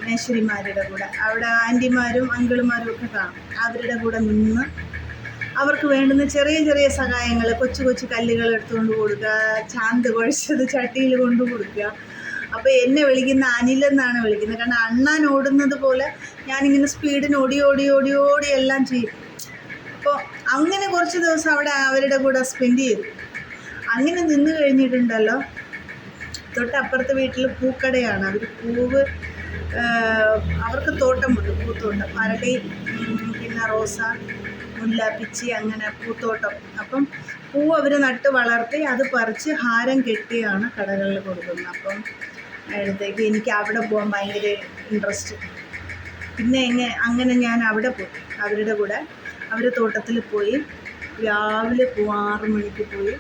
മേശ്ശരിമാരുടെ കൂടെ അവിടെ ആൻറ്റിമാരും അങ്കിളുമാരും ഒക്കെ കാണും. അവരുടെ കൂടെ നിന്ന് അവർക്ക് വേണ്ടുന്ന ചെറിയ ചെറിയ സഹായങ്ങൾ, കൊച്ചു കൊച്ചു കല്ലുകൾ എടുത്തുകൊണ്ട് കൊടുക്കുക, ചാന്ത് കുഴച്ചത് ചട്ടിയിൽ കൊണ്ട് കൊടുക്കുക. അപ്പോൾ എന്നെ വിളിക്കുന്ന അനിലെന്നാണ് വിളിക്കുന്നത്. കാരണം അണ്ണാൻ ഓടുന്നത് പോലെ ഞാനിങ്ങനെ സ്പീഡിന് ഓടി ഓടി ഓടി ഓടി എല്ലാം ചെയ്യും. അപ്പോൾ അങ്ങനെ കുറച്ച് ദിവസം അവിടെ അവരുടെ കൂടെ സ്പെൻഡ് ചെയ്തു. അങ്ങനെ നിന്ന് കഴിഞ്ഞിട്ടുണ്ടല്ലോ, തൊട്ടപ്പുറത്തെ വീട്ടിൽ പൂക്കടയാണ്. അവർ പൂവ് അവർക്ക് തോട്ടമുണ്ട്, പൂത്തോട്ടം, അരളി, പിന്നെ റോസ, മുല്ല, പിച്ചി, അങ്ങനെ പൂത്തോട്ടം. അപ്പം പൂ അവർ നട്ട് വളർത്തി അത് പറിച്ച് ഹാരം കെട്ടിയാണ് കടകളിൽ കൊടുക്കുന്നത്. അപ്പം അടുത്തേക്ക് എനിക്ക് അവിടെ പോകാൻ ഭയങ്കര ഇൻട്രസ്റ്റ്. പിന്നെ അങ്ങനെ ഞാൻ അവിടെ പോയി അവരുടെ കൂടെ. അവർ തോട്ടത്തിൽ പോയി, രാവിലെ 6 മണിക്ക് പോയി.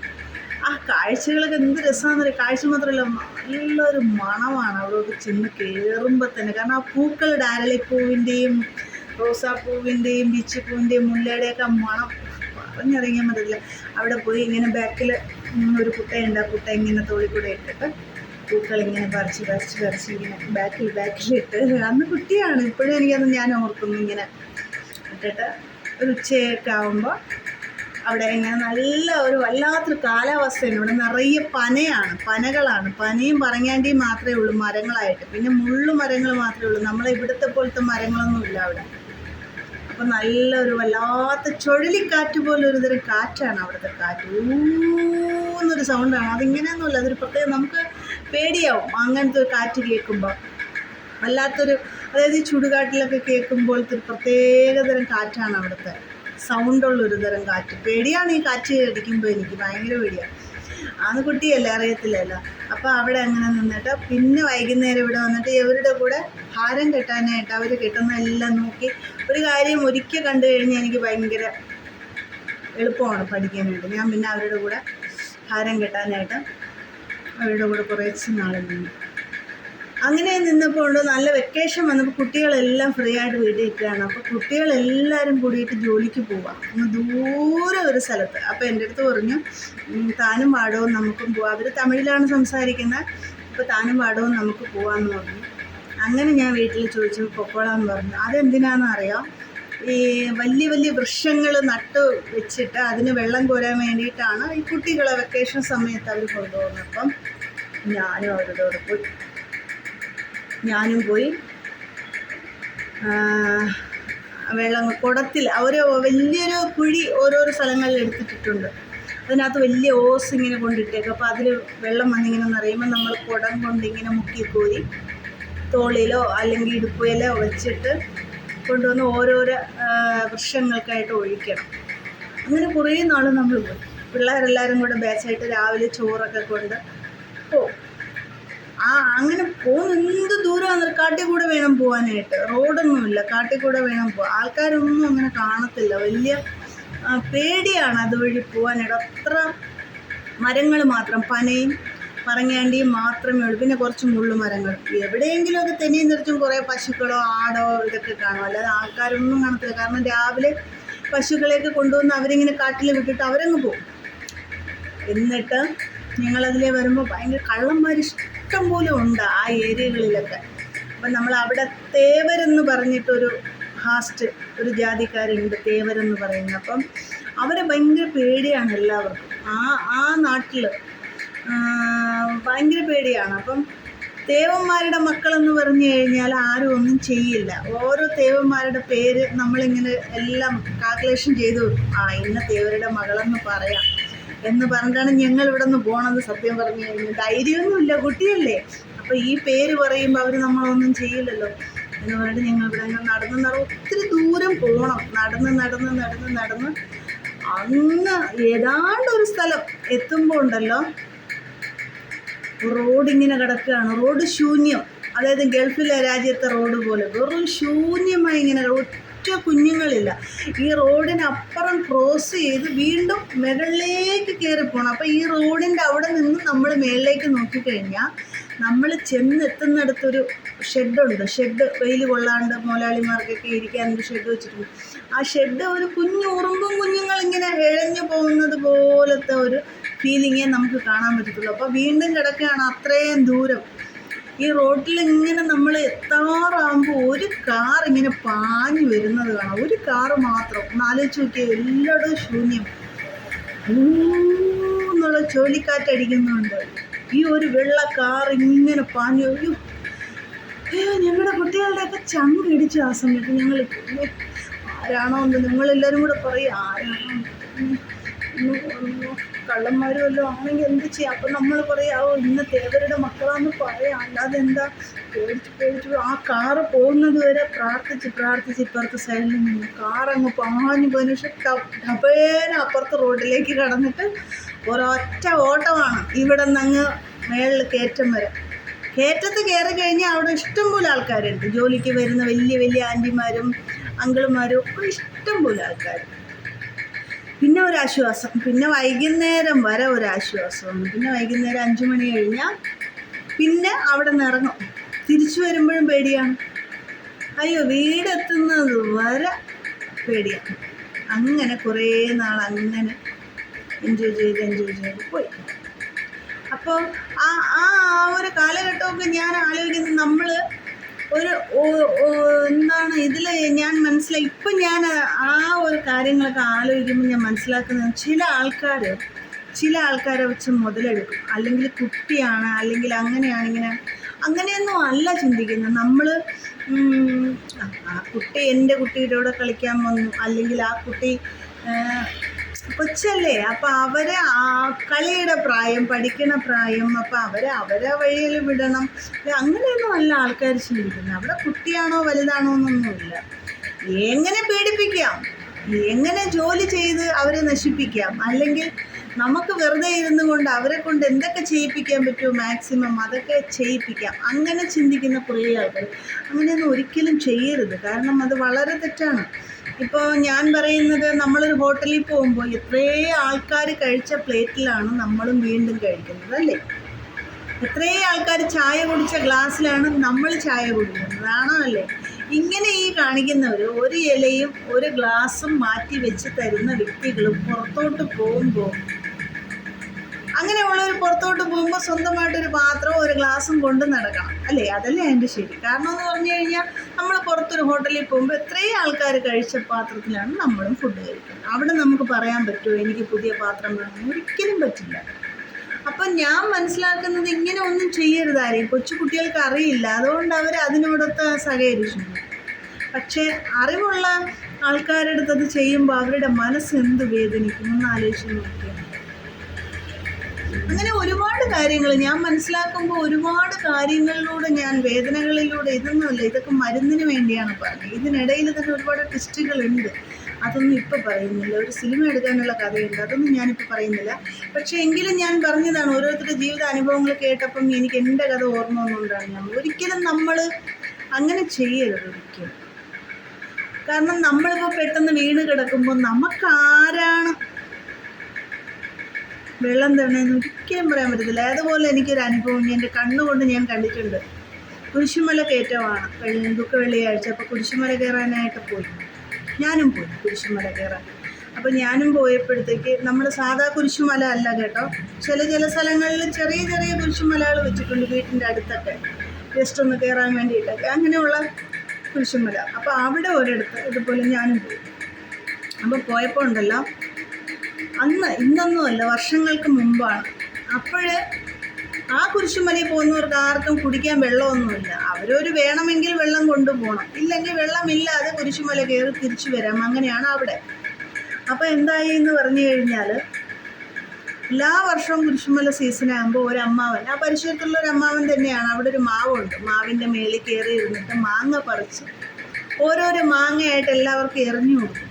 ആ കാഴ്ചകളൊക്കെ എന്ത് രസമാണെന്ന് പറയുക. കാഴ്ച മാത്രമല്ല, നല്ലൊരു മണമാണ് അവിടോട്ട് ചെന്ന് കയറുമ്പോൾ തന്നെ. കാരണം ആ പൂക്കളുടെ അരളിപ്പൂവിൻ്റെയും റോസാപ്പൂവിൻ്റെയും പിച്ചിപ്പൂവിൻ്റെയും മുല്ലയുടെയൊക്കെ മണം പറഞ്ഞറിയാൻ പറ്റില്ല. അവിടെ പോയി ഇങ്ങനെ ബാക്കിൽ ഒരു കുട്ടയുണ്ട്. ആ കുട്ട ഇങ്ങനെ തോളിക്കൂടെ ഇട്ടിട്ട് പൂക്കളിങ്ങനെ പറിച്ച് ഇങ്ങനെ ബാക്കിലിട്ട്, അന്ന് കുട്ടിയാണ്, ഇപ്പോഴും എനിക്കത് ഞാൻ ഓർക്കുന്നു. ഇങ്ങനെ ഇട്ടിട്ട് ഒരു ഉച്ചയൊക്കെ ആകുമ്പോൾ അവിടെ ഇങ്ങനെ നല്ല ഒരു വല്ലാത്തൊരു കാലാവസ്ഥയാണ്. ഇവിടെ നിറയെ പനകളാണ്. പനയും പറങ്ങാണ്ടിയും മാത്രമേ ഉള്ളൂ മരങ്ങളായിട്ട്. പിന്നെ മുള്ളു മരങ്ങൾ മാത്രമേ ഉള്ളൂ. നമ്മളെ ഇവിടുത്തെ പോലത്തെ മരങ്ങളൊന്നും ഇല്ല അവിടെ. അപ്പോൾ നല്ലൊരു വല്ലാത്ത ചുഴലിക്കാറ്റ് പോലെ ഒരു തരം കാറ്റാണ് അവിടുത്തെ കാറ്റ്. ഊന്നൊരു സൗണ്ടാണ്. അതിങ്ങനെയൊന്നുമില്ല, അതൊരു പ്രത്യേകം, നമുക്ക് പേടിയാവും അങ്ങനത്തെ ഒരു കാറ്റ് കേൾക്കുമ്പോൾ. വല്ലാത്തൊരു, അതായത് ഈ ചുടുകാട്ടിലൊക്കെ കേൾക്കുമ്പോഴത്തെ ഒരു പ്രത്യേകതരം കാറ്റാണ് അവിടുത്തെ. സൗണ്ടുള്ളൊരു തരം കാറ്റ്. പേടിയാണ് ഈ കാറ്റ് അടിക്കുമ്പോൾ, എനിക്ക് ഭയങ്കര പേടിയാണ്. അന്ന് കുട്ടിയല്ലേ, അറിയത്തില്ലല്ലോ. അപ്പോൾ അവിടെ അങ്ങനെ നിന്നിട്ട് പിന്നെ വൈകുന്നേരം ഇവിടെ വന്നിട്ട് ഇവരുടെ കൂടെ ഹാരം കെട്ടാനായിട്ട് അവർ കെട്ടുന്നതെല്ലാം നോക്കി. ഒരു കാര്യം ഒരിക്കൽ കണ്ടു കഴിഞ്ഞാൽ എനിക്ക് ഭയങ്കര എളുപ്പമാണ് പഠിക്കാനായിട്ട്. ഞാൻ പിന്നെ അവരുടെ കൂടെ ഹാരം കെട്ടാനായിട്ട് അവരുടെ കൂടെ കുറച്ച് നാൾ നിന്നു. അങ്ങനെ നിന്നപ്പോൾ ഉണ്ട്, നല്ല വെക്കേഷൻ വന്നപ്പോൾ കുട്ടികളെല്ലാം ഫ്രീ ആയിട്ട് വീട്ടിൽ ഇരിക്കുകയാണ്. അപ്പോൾ കുട്ടികളെല്ലാവരും കൂടിയിട്ട് ജോലിക്ക് പോവാം ദൂരെ ഒരു സ്ഥലത്ത്. അപ്പോൾ എൻ്റെ അടുത്ത് പറഞ്ഞു, താനും വാടവും നമുക്കും പോവാം. അവർ തമിഴിലാണ് സംസാരിക്കുന്നത്. അപ്പോൾ താനും വാടവും നമുക്ക് പോവാമെന്ന് പറഞ്ഞു. അങ്ങനെ ഞാൻ വീട്ടിൽ ചോദിച്ചു, പൊക്കോളാന്ന് പറഞ്ഞു. അതെന്തിനാണെന്ന് അറിയാം, ഈ വലിയ വലിയ വൃക്ഷങ്ങൾ നട്ട് വെച്ചിട്ട് അതിന് വെള്ളം കോരാൻ വേണ്ടിയിട്ടാണ് ഈ കുട്ടികളെ വെക്കേഷൻ സമയത്ത് അവർ കൊണ്ടുപോകുന്നത്. അപ്പം ഞാനും അവരുടെ കൂടെ പോയി. വെള്ളം കുടത്തിൽ അവർ വലിയൊരു കുഴി ഓരോരോ സ്ഥലങ്ങളിൽ എടുത്തിട്ടിട്ടുണ്ട്. അതിനകത്ത് വലിയ ഓസ് ഇങ്ങനെ കൊണ്ടിട്ടേക്കും. അപ്പോൾ അതിൽ വെള്ളം വന്നിങ്ങനെ നിറയുമ്പോൾ നമ്മൾ കുടം കൊണ്ടിങ്ങനെ മുക്കിക്കോരി തോളിലോ അല്ലെങ്കിൽ ഇടുപ്പിലോ വെച്ചിട്ട് കൊണ്ടുവന്ന് ഓരോരോ വൃക്ഷങ്ങൾക്കായിട്ട് ഒഴിക്കണം. അങ്ങനെ കുറേ നാൾ നമ്മൾ പോയി. പിള്ളേരെല്ലാവരും കൂടെ ബാച്ചായിട്ട് രാവിലെ ചോറൊക്കെ കൊണ്ട് പോകും. അങ്ങനെ പോകുന്ന എന്ത് ദൂരമാണ്, കാട്ടിൽ കൂടെ വേണം പോകാനായിട്ട്. റോഡൊന്നുമില്ല, കാട്ടിൽ കൂടെ വേണം പോകാൻ. ആൾക്കാരൊന്നും അങ്ങനെ കാണത്തില്ല. വലിയ പേടിയാണ് അതുവഴി പോകാനായിട്ട്. അത്ര മരങ്ങൾ മാത്രം, പനയും പറങ്ങാണ്ടിയും മാത്രമേ ഉള്ളൂ. പിന്നെ കുറച്ച് മുള്ളു മരങ്ങൾ. എവിടെയെങ്കിലുമൊക്കെ തെന്നിയും തെറിച്ചും കുറേ പശുക്കളോ ആടോ ഇതൊക്കെ കാണും. അല്ലാതെ ആൾക്കാരൊന്നും കാണത്തില്ല. കാരണം രാവിലെ പശുക്കളെയൊക്കെ കൊണ്ടുവന്ന് അവരിങ്ങനെ കാട്ടിൽ വിട്ടിട്ട് അവരങ്ങ് പോകും. എന്നിട്ട് ഞങ്ങളതിലേ വരുമ്പോൾ ഭയങ്കര കള്ളന്മാർ ഇഷ്ടം പോലെ ഉണ്ട് ആ ഏരിയകളിലൊക്കെ. അപ്പം നമ്മൾ അവിടെ തേവരെന്ന് പറഞ്ഞിട്ടൊരു ഒരു ജാതിക്കാരുണ്ട്, തേവരെന്ന് പറയുന്നത്. അപ്പം അവരെ ഭയങ്കര പേടിയാണ് എല്ലാവർക്കും. ആ നാട്ടിൽ ഭയങ്കര പേടിയാണ്. അപ്പം തേവന്മാരുടെ മക്കളെന്ന് പറഞ്ഞു കഴിഞ്ഞാൽ ആരും ഒന്നും ചെയ്യില്ല. ഓരോ തേവന്മാരുടെ പേര് നമ്മളിങ്ങനെ എല്ലാം കാൽക്കുലേഷൻ ചെയ്തു വെക്കും. ഇന്ന തേവരുടെ മകളെന്ന് പറയാം എന്ന് പറഞ്ഞിട്ടാണ് ഞങ്ങൾ ഇവിടെ നിന്ന് പോകണത്. സത്യം പറഞ്ഞു കഴിഞ്ഞാൽ ധൈര്യമൊന്നുമില്ല, കുട്ടിയല്ലേ. അപ്പോൾ ഈ പേര് പറയുമ്പോൾ അവർ നമ്മളൊന്നും ചെയ്യില്ലല്ലോ എന്ന് പറഞ്ഞിട്ട് ഞങ്ങൾ ഇവിടെ നടന്ന് ഒത്തിരി ദൂരം പോകണം. നടന്ന് അങ്ങ് ഏതാണ്ടൊരു സ്ഥലം എത്തുമ്പോൾ ഉണ്ടല്ലോ, റോഡിങ്ങനെ കിടക്കുകയാണ്. റോഡ് ശൂന്യം. അതായത് ഗൾഫിലെ രാജ്യത്തെ റോഡ് പോലെ വെറും ശൂന്യമായി ഇങ്ങനെ ഒറ്റ കുഞ്ഞുങ്ങളില്ല. ഈ റോഡിനപ്പുറം ക്രോസ് ചെയ്ത് വീണ്ടും മുകളിലേക്ക് കയറിപ്പോണം. അപ്പോൾ ഈ റോഡിൻ്റെ അവിടെ നിന്ന് നമ്മൾ മുകളിലേക്ക് നോക്കിക്കഴിഞ്ഞാൽ നമ്മൾ ചെന്നെത്തുന്നിടത്തൊരു ഷെഡുണ്ട്. ഷെഡ് വെയിൽ കൊള്ളാണ്ട് മുതലാളിമാർക്കൊക്കെ ഇരിക്കാനൊരു ഷെഡ് വെച്ചിട്ടുണ്ട്. ആ ഷെഡ് ഒരു ഉറുമ്പും കുഞ്ഞുങ്ങളിങ്ങനെ ഇഴഞ്ഞു പോകുന്നത് പോലത്തെ ഒരു ഫീലിങ്ങേ നമുക്ക് കാണാൻ പറ്റത്തുള്ളൂ. അപ്പോൾ വീണ്ടും കിടക്കുകയാണ് അത്രയും ദൂരം. ഈ റോഡിൽ ഇങ്ങനെ നമ്മൾ എത്താറാകുമ്പോൾ ഒരു കാർ ഇങ്ങനെ പാഞ്ഞു വരുന്നത് കാണാം. ഒരു കാറ് മാത്രം. ഒന്ന് ആലോചിച്ച് നോക്കിയാൽ എല്ലായിടവും ശൂന്യം. എന്നുള്ള ചുഴലിക്കാറ്റടിക്കുന്നുണ്ട്. ഈ ഒരു വെള്ള കാർ ഇങ്ങനെ പാഞ്ഞു. ഞങ്ങളുടെ കുട്ടികളുടെയൊക്കെ ചങ്ക് ഇടിച്ചു ആ സമയത്ത്. ഞങ്ങൾ ആരാണോ എന്ന് നിങ്ങളെല്ലാവരും കൂടെ പറയും, ആരാണോ കള്ളന്മാരും വല്ലതും ആണെങ്കിൽ എന്ത് ചെയ്യാം. അപ്പം നമ്മൾ പറയാമോ ഇന്നത്തെ ഏവരുടെ മക്കളാന്ന് പറയാം. അല്ലാതെ എന്താ പേടിച്ചു ആ കാറ് പോകുന്നത് വരെ പ്രാർത്ഥിച്ച് ഇപ്പുറത്തെ സൈഡിൽ നിന്ന് കാറങ്ങ് പാഞ്ഞു പോയതിനു ശേഷം ഡബേന അപ്പുറത്തെ റോഡിലേക്ക് കടന്നിട്ട് ഒരൊറ്റ ഓട്ടമാണ് ഇവിടെ നിന്ന് അങ്ങ് മേളിൽ കയറ്റം വരെ. കയറ്റത്ത് കയറി കഴിഞ്ഞാൽ അവിടെ ഇഷ്ടംപോലെ ആൾക്കാരുണ്ട്. ജോലിക്ക് വരുന്ന വലിയ വലിയ ആൻറ്റിമാരും അങ്കിളുമാരും ഒക്കെ ഇഷ്ടംപോലെ ആൾക്കാർ. പിന്നെ ഒരാശ്വാസം, പിന്നെ വൈകുന്നേരം വരെ ഒരാശ്വാസമാണ്. പിന്നെ വൈകുന്നേരം 5 മണി കഴിഞ്ഞാൽ പിന്നെ അവിടെ നിന്ന് ഇറങ്ങും. തിരിച്ചു വരുമ്പോഴും പേടിയാണ്. അയ്യോ വീടെത്തുന്നത് വരെ പേടിയാണ്. അങ്ങനെ കുറേ നാൾ അങ്ങനെ എൻജോയ് ചെയ്ത് പോയി. അപ്പോൾ ആ ഒരു കാലഘട്ടമൊക്കെ ഞാൻ ആലോചിക്കുന്നത് നമ്മൾ ഒരു എന്താണ് ഇതിൽ ഞാൻ മനസ്സിലായി. ഇപ്പം ഞാൻ ആ ഒരു കാര്യങ്ങളൊക്കെ ആലോചിക്കുമ്പോൾ ഞാൻ മനസ്സിലാക്കുന്നത് ചില ആൾക്കാരെ വെച്ച് മുതലെടുക്കും. അല്ലെങ്കിൽ കുട്ടിയാണ്, അല്ലെങ്കിൽ അങ്ങനെയാണ് അങ്ങനെയൊന്നും അല്ല ചിന്തിക്കുന്നത്. നമ്മൾ ആ കുട്ടി എൻ്റെ കുട്ടിയുടെ കൂടെ കളിക്കാൻ വന്നു, അല്ലെങ്കിൽ ആ കുട്ടി കൊച്ചല്ലേ, അപ്പം അവരെ ആ കളിയുടെ പ്രായം, പഠിക്കണ പ്രായം, അപ്പം അവരെ വഴിയിൽ വിടണം. അങ്ങനെയൊന്നും അല്ല ആൾക്കാർ ചിന്തിക്കുന്നത്. അവിടെ കുട്ടിയാണോ വലുതാണോ എന്നൊന്നുമില്ല. എങ്ങനെ പീഡിപ്പിക്കാം, എങ്ങനെ ജോലി ചെയ്ത് അവരെ നശിപ്പിക്കാം, അല്ലെങ്കിൽ നമുക്ക് വെറുതെ ഇരുന്നു കൊണ്ട് അവരെ കൊണ്ട് എന്തൊക്കെ ചെയ്യിപ്പിക്കാൻ പറ്റുമോ മാക്സിമം അതൊക്കെ ചെയ്യിപ്പിക്കാം. അങ്ങനെ ചിന്തിക്കുന്ന കുറേ ആൾക്കാർ. അങ്ങനെയൊന്നും ഒരിക്കലും ചെയ്യരുത്. കാരണം അത് വളരെ തെറ്റാണ്. ഇപ്പോൾ ഞാൻ പറയുന്നത്, നമ്മളൊരു ഹോട്ടലിൽ പോകുമ്പോൾ എത്രയോ ആൾക്കാർ കഴിച്ച പ്ലേറ്റിലാണ് നമ്മളും വീണ്ടും കഴിക്കുന്നത്, അല്ലേ? എത്രയോ ആൾക്കാർ ചായ കുടിച്ച ഗ്ലാസ്സിലാണ് നമ്മൾ ചായ കുടിക്കുന്നത്, ആണോ അല്ലേ? ഇങ്ങനെ ഈ കാണിക്കുന്നവർ ഒരു ഇലയും ഒരു ഗ്ലാസും മാറ്റി വെച്ച് തരുന്ന വ്യക്തികളും പുറത്തോട്ട് പോകുമ്പോൾ, അങ്ങനെയുള്ളവർ പുറത്തോട്ട് പോകുമ്പോൾ സ്വന്തമായിട്ടൊരു പാത്രവും ഒരു ഗ്ലാസും കൊണ്ട് നടക്കണം, അല്ലേ? അതല്ലേ അതിൻ്റെ ശരി. കാരണം എന്ന് പറഞ്ഞു കഴിഞ്ഞാൽ നമ്മൾ പുറത്തൊരു ഹോട്ടലിൽ പോകുമ്പോൾ എത്രയും ആൾക്കാർ കഴിച്ച പാത്രത്തിലാണ് നമ്മളും ഫുഡ് കഴിക്കുന്നത്. അവിടെ നമുക്ക് പറയാൻ പറ്റുമോ എനിക്ക് പുതിയ പാത്രം വേണം? ഒരിക്കലും പറ്റില്ല. അപ്പം ഞാൻ മനസ്സിലാക്കുന്നത് ഇങ്ങനെ ഒന്നും ചെയ്യരുതാരെയും. കൊച്ചു കുട്ടികൾക്ക് അറിയില്ല, അതുകൊണ്ട് അവർ അതിനോടൊത്ത് സഹകരിച്ചു. പക്ഷേ അറിവുള്ള ആൾക്കാരുടെ അടുത്ത് അത് ചെയ്യുമ്പോൾ അവരുടെ മനസ്സ് എന്ത് വേദനിക്കും എന്ന് ആലോചിച്ച് നോക്കിയാൽ. അങ്ങനെ ഒരുപാട് കാര്യങ്ങൾ ഞാൻ മനസ്സിലാക്കുമ്പോൾ, ഒരുപാട് കാര്യങ്ങളിലൂടെ ഞാൻ വേദനകളിലൂടെ, ഇതൊന്നുമല്ല, ഇതൊക്കെ മരുന്നിന് വേണ്ടിയാണ് പറഞ്ഞത്. ഇതിനിടയിൽ തന്നെ ഒരുപാട് ട്വിസ്റ്റുകളുണ്ട്. അതൊന്നും ഇപ്പോൾ പറയുന്നില്ല. ഒരു സിനിമ എടുക്കാനുള്ള കഥയുണ്ട്, അതൊന്നും ഞാനിപ്പോൾ പറയുന്നില്ല. പക്ഷേ എങ്കിലും ഞാൻ പറഞ്ഞതാണ്, ഓരോരുത്തരുടെ ജീവിത അനുഭവങ്ങൾ കേട്ടപ്പം എനിക്ക് എൻ്റെ കഥ ഓർമ്മ വന്നുകൊണ്ടാണ് ഞാൻ. ഒരിക്കലും നമ്മൾ അങ്ങനെ ചെയ്യരുത്, ഒരിക്കലും. കാരണം നമ്മളിപ്പോൾ പെട്ടെന്ന് വീണ് കിടക്കുമ്പോൾ നമുക്കാരാണ് വെള്ളം തരണമെന്ന് ഒരിക്കലും പറയാൻ പറ്റത്തില്ല. അതുപോലെ എനിക്കൊരു അനുഭവം എൻ്റെ കണ്ണുകൊണ്ട് ഞാൻ കണ്ടിട്ടുണ്ട്. കുരിശുമല കയറ്റമാണ് ദുഃഖ വെള്ളിയാഴ്ച. അപ്പോൾ കുരിശുമല കയറാനായിട്ട് പോയി. ഞാനും പോയി കുരിശുമല കയറാൻ. അപ്പോൾ ഞാനും പോയപ്പോഴത്തേക്ക് നമ്മൾ സാധാ കുരിശുമല അല്ല കേട്ടോ. ചില സ്ഥലങ്ങളിൽ ചെറിയ ചെറിയ കുരിശുമലകൾ വെച്ചിട്ടുണ്ട് വീട്ടിൻ്റെ അടുത്തൊക്കെ, ജസ്റ്റ് ഒന്ന് കയറാൻ വേണ്ടിയിട്ടൊക്കെ, അങ്ങനെയുള്ള കുരിശുമല. അപ്പോൾ അവിടെ ഒരിടത്ത് ഇതുപോലെ ഞാനും പോയി. അപ്പോൾ പോയപ്പോൾ ഉണ്ടല്ലോ, ഇന്നൊന്നുമല്ല, വർഷങ്ങൾക്ക് മുമ്പാണ്. അപ്പോൾ ആ കുരിശുമലയിൽ പോകുന്നവർക്ക് ആർക്കും കുടിക്കാൻ വെള്ളമൊന്നുമില്ല. അവരൊരു വേണമെങ്കിൽ വെള്ളം കൊണ്ടുപോകണം, ഇല്ലെങ്കിൽ വെള്ളമില്ലാതെ കുരിശുമല കയറി തിരിച്ചു വരാം. അങ്ങനെയാണ് അവിടെ. അപ്പോൾ എന്തായി എന്ന് പറഞ്ഞു കഴിഞ്ഞാൽ, എല്ലാ വർഷവും കുരിശുമല സീസണാകുമ്പോൾ ഒരു അമ്മാവൻ, ആ പരിസരത്തുള്ള ഒരു അമ്മാവൻ തന്നെയാണ്, അവിടെ ഒരു മാവുണ്ട്, മാവിൻ്റെ മേളിൽ കയറി ഇരുന്നിട്ട് മാങ്ങ പറിച്ച് ഓരോരോ മാങ്ങയായിട്ട് എല്ലാവർക്കും എറിഞ്ഞു കൊടുക്കും.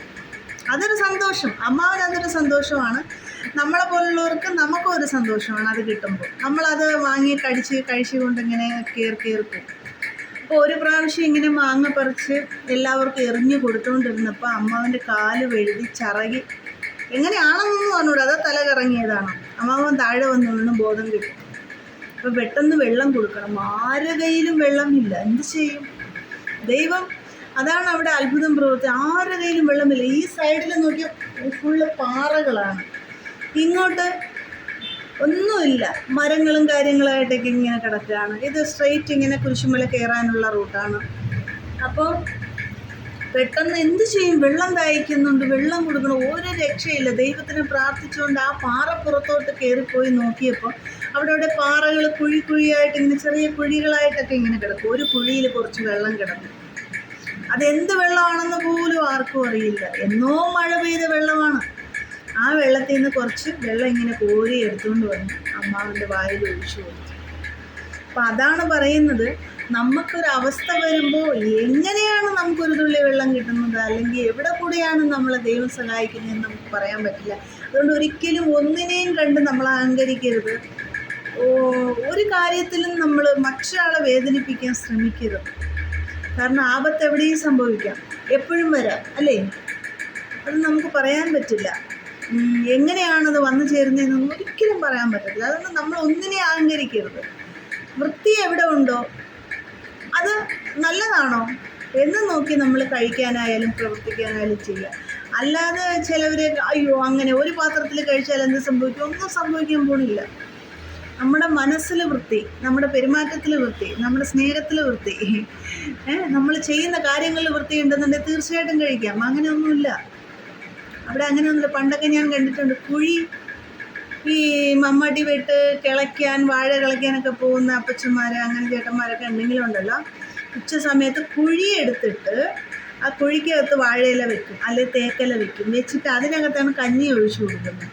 അതൊരു സന്തോഷം, അമ്മാവൻ അതൊരു സന്തോഷമാണ്. നമ്മളെ പോലുള്ളവർക്ക് നമുക്കും ഒരു സന്തോഷമാണ് അത് കിട്ടുമ്പോൾ. നമ്മളത് വാങ്ങി കഴിച്ചുകൊണ്ടിങ്ങനെ കയറി പോകും. അപ്പോൾ ഒരു പ്രാവശ്യം ഇങ്ങനെ മാങ്ങ പറിച്ച് എല്ലാവർക്കും എറിഞ്ഞു കൊടുത്തുകൊണ്ടിരുന്നപ്പോൾ അമ്മാവൻ്റെ കാല് വെഴുതി ചറകി, എങ്ങനെയാണെന്നൊന്നും പറഞ്ഞൂടെ, അത് തല കറങ്ങിയതാണ്. അമ്മാവൻ താഴെ വന്ന് വീണ് ബോധം കിട്ടും. അപ്പോൾ പെട്ടെന്ന് വെള്ളം കൊടുക്കണം. ആരുടെ കയ്യിലും വെള്ളമില്ല, എന്ത് ചെയ്യും? ദൈവം അതാണ് അവിടെ അത്ഭുതം പ്രവർത്തി. ആരുടെ കയ്യിലും വെള്ളമില്ല. ഈ സൈഡിൽ നോക്കിയാൽ ഫുള്ള് പാറകളാണ്, ഇങ്ങോട്ട് ഒന്നുമില്ല, മരങ്ങളും കാര്യങ്ങളായിട്ടൊക്കെ ഇങ്ങനെ കിടക്കുകയാണ്. ഇത് സ്ട്രെയിറ്റ് ഇങ്ങനെ കുരിശുമല കയറാനുള്ള റൂട്ടാണ്. അപ്പോൾ പെട്ടെന്ന് എന്ത് ചെയ്യും? വെള്ളം ദാഹിക്കുന്നുണ്ട്, വെള്ളം കൊടുക്കണം, ഒരു രക്ഷയില്ല. ദൈവത്തിനെ പ്രാർത്ഥിച്ചുകൊണ്ട് ആ പാറപ്പുറത്തോട്ട് കയറിപ്പോയി നോക്കിയപ്പോൾ അവിടെ പാറകൾ കുഴിയായിട്ട് ഇങ്ങനെ ചെറിയ കുഴികളായിട്ടൊക്കെ ഇങ്ങനെ കിടക്കും. ഒരു കുഴിയിൽ കുറച്ച് വെള്ളം കിടക്കും. അതെന്ത് വെള്ളമാണെന്ന് പോലും ആർക്കും അറിയില്ല. എന്നോ മഴ പെയ്ത വെള്ളമാണ്. ആ വെള്ളത്തിൽ നിന്ന് കുറച്ച് വെള്ളം ഇങ്ങനെ കോരി എടുത്തുകൊണ്ട് വന്ന് അമ്മാവൻ്റെ വായിൽ ഒഴിച്ചു കൊടുത്തു. അപ്പം അതാണ് പറയുന്നത്, നമുക്കൊരവസ്ഥ വരുമ്പോൾ എങ്ങനെയാണ് നമുക്കൊരു തുള്ളി വെള്ളം കിട്ടുന്നത്, അല്ലെങ്കിൽ എവിടെ കൂടെയാണ് നമ്മളെ ദൈവം സഹായിക്കുന്നതെന്ന് നമുക്ക് പറയാൻ പറ്റില്ല. അതുകൊണ്ട് ഒരിക്കലും ഒന്നിനെയും കണ്ട് നമ്മൾ അഹങ്കരിക്കരുത്. ഒരു കാര്യത്തിലും നമ്മൾ മറ്റൊരാളെ വേദനിപ്പിക്കാൻ ശ്രമിക്കരുത്. കാരണം ആപത്ത് എവിടെയും സംഭവിക്കാം, എപ്പോഴും വരാം, അല്ലേ? അത് നമുക്ക് പറയാൻ പറ്റില്ല. എങ്ങനെയാണത് വന്നു ചേരുന്നതെന്നൊന്നും ഒരിക്കലും പറയാൻ പറ്റില്ല. അതുകൊണ്ട് നമ്മൾ ഒന്നിനെ അഹങ്കരിക്കരുത്. വൃത്തി എവിടെ ഉണ്ടോ അത് നല്ലതാണോ എന്ന് നോക്കി നമ്മൾ കഴിക്കാനായാലും പ്രവർത്തിക്കാനായാലും ചെയ്യുക. അല്ലാതെ ചിലവർ അയ്യോ അങ്ങനെ ഒരു പാത്രത്തിൽ കഴിച്ചാൽ എന്ത് സംഭവിക്കും? ഒന്നും സംഭവിക്കാൻ പോണില്ല. നമ്മുടെ മനസ്സിൽ വൃത്തി, നമ്മുടെ പെരുമാറ്റത്തിൽ വൃത്തി, നമ്മുടെ സ്നേഹത്തിൽ വൃത്തി, നമ്മൾ ചെയ്യുന്ന കാര്യങ്ങളിൽ വൃത്തി ഉണ്ടെന്നുണ്ടെങ്കിൽ തീർച്ചയായിട്ടും കഴിക്കാം. അങ്ങനെയൊന്നുമില്ല അവിടെ, അങ്ങനെയൊന്നുമില്ല. പണ്ടൊക്കെ ഞാൻ കണ്ടിട്ടുണ്ട് കുഴി, ഈ മമ്മാട്ടി വെട്ട് കിളയ്ക്കാൻ, വാഴ കിളയ്ക്കാനൊക്കെ പോകുന്ന അപ്പച്ചന്മാർ അങ്ങനെ ചേട്ടന്മാരൊക്കെ എന്തെങ്കിലും ഉണ്ടല്ലോ, ഉച്ച സമയത്ത് കുഴി എടുത്തിട്ട് ആ കുഴിക്കകത്ത് വാഴയില വെക്കും, അല്ലെങ്കിൽ തേക്കല വെക്കും, വെച്ചിട്ട് അതിനകത്താണ് കഞ്ഞി ഒഴിച്ചു കൊടുക്കുന്നത്.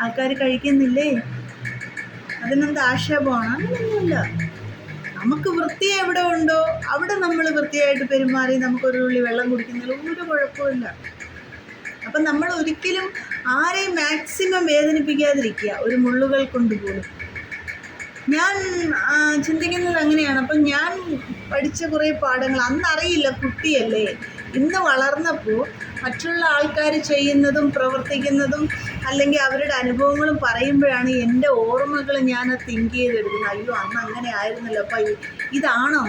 ആൾക്കാർ കഴിക്കുന്നില്ലേ? അതിനെന്ത് ആക്ഷേപമാണ്? അങ്ങനെയൊന്നുമില്ല. നമുക്ക് വൃത്തി എവിടെ ഉണ്ടോ അവിടെ നമ്മൾ വൃത്തിയായിട്ട് പെരുമാറി നമുക്കൊരു തുള്ളി വെള്ളം കുടിക്കുന്നതിൽ ഒരു കുഴപ്പമില്ല. അപ്പം നമ്മൾ ഒരിക്കലും ആരെയും മാക്സിമം വേദനിപ്പിക്കാതിരിക്കുക, ഒരു മുള്ളുകൾ കൊണ്ടുപോലും. ഞാൻ ചിന്തിക്കുന്നത് അങ്ങനെയാണ്. അപ്പം ഞാൻ പഠിച്ച കുറേ പാഠങ്ങൾ അന്നറിയില്ല, കുട്ടിയല്ലേ. ഇന്ന് വളർന്നപ്പോൾ മറ്റുള്ള ആൾക്കാർ ചെയ്യുന്നതും പ്രവർത്തിക്കുന്നതും അല്ലെങ്കിൽ അവരുടെ അനുഭവങ്ങളും പറയുമ്പോഴാണ് എൻ്റെ ഓർമ്മകൾ ഞാൻ തിങ്ക് ചെയ്തെടുക്കുന്നത്. അയ്യോ അന്ന് അങ്ങനെ ആയിരുന്നല്ലോ, അപ്പം ഇതാണോ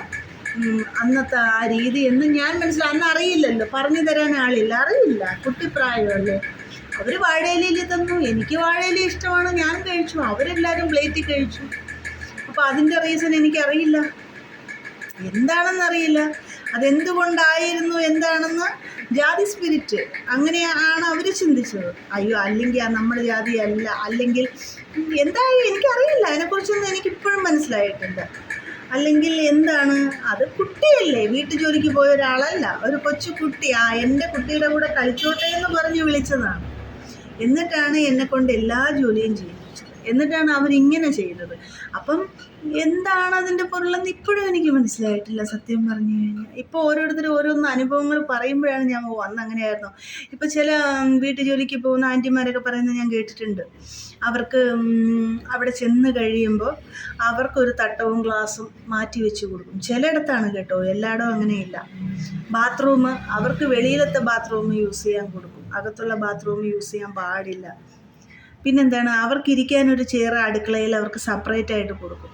അന്നത്തെ ആ രീതി എന്ന് ഞാൻ അന്ന് അറിയില്ലല്ലോ, പറഞ്ഞു തരാൻ ആളില്ല, അറിയില്ല, കുട്ടിപ്രായമല്ലേ. അവർ വാഴയിലയിൽ തന്നു, എനിക്ക് വാഴയില ഇഷ്ടമാണ്, ഞാൻ കഴിച്ചു, അവരെല്ലാവരും പ്ലേറ്റിൽ കഴിച്ചു. അപ്പോൾ അതിൻ്റെ റീസൺ എനിക്കറിയില്ല, എന്താണെന്നറിയില്ല. അതെന്തുകൊണ്ടായിരുന്നു എന്താണെന്ന് ജാതി സ്പിരിറ്റ് അങ്ങനെയാണ് അവർ ചിന്തിച്ചത്. അയ്യോ അല്ലെങ്കിൽ നമ്മുടെ ജാതി അല്ല, അല്ലെങ്കിൽ എന്തായാലും എനിക്കറിയില്ല, അതിനെക്കുറിച്ചൊന്നും എനിക്കിപ്പോഴും മനസ്സിലായിട്ടുണ്ട്. അല്ലെങ്കിൽ എന്താണ് അത്, കുട്ടിയല്ലേ, വീട്ടു ജോലിക്ക് പോയ ഒരാളല്ല, ഒരു കൊച്ചു കുട്ടി. എൻ്റെ കുട്ടിയുടെ കൂടെ കളിച്ചോട്ടെ എന്ന് പറഞ്ഞ് വിളിച്ചതാണ്. എന്നിട്ടാണ് എന്നെക്കൊണ്ട് എല്ലാ ജോലിയും ചെയ്യിപ്പിച്ചത്. എന്നിട്ടാണ് അവരിങ്ങനെ ചെയ്തത്. അപ്പം എന്താണ് അതിൻ്റെ പൊരുളെന്ന് ഇപ്പോഴും എനിക്ക് മനസ്സിലായിട്ടില്ല, സത്യം പറഞ്ഞു കഴിഞ്ഞാൽ. ഇപ്പോൾ ഓരോരുത്തരും ഓരോന്ന് അനുഭവങ്ങൾ പറയുമ്പോഴാണ് ഞാൻ അന്ന് അങ്ങനെയായിരുന്നു. ഇപ്പോൾ ചില വീട്ടു ജോലിക്ക് പോകുന്ന ആൻറ്റിമാരൊക്കെ പറയുന്നത് ഞാൻ കേട്ടിട്ടുണ്ട്. അവർക്ക് അവിടെ ചെന്ന് കഴിയുമ്പോൾ അവർക്കൊരു തട്ടവും ഗ്ലാസും മാറ്റി വെച്ച് കൊടുക്കും. ചിലയിടത്താണ് കേട്ടോ, എല്ലായിടവും അങ്ങനെയില്ല. ബാത്റൂം അവർക്ക് വെളിയിലത്തെ ബാത്റൂം യൂസ് ചെയ്യാൻ കൊടുക്കും, അകത്തുള്ള ബാത്റൂം യൂസ് ചെയ്യാൻ പാടില്ല. പിന്നെന്താണ്, അവർക്കിരിക്കാനൊരു ചെയർ അടുക്കളയിൽ അവർക്ക് സെപ്പറേറ്റ് ആയിട്ട് കൊടുക്കും.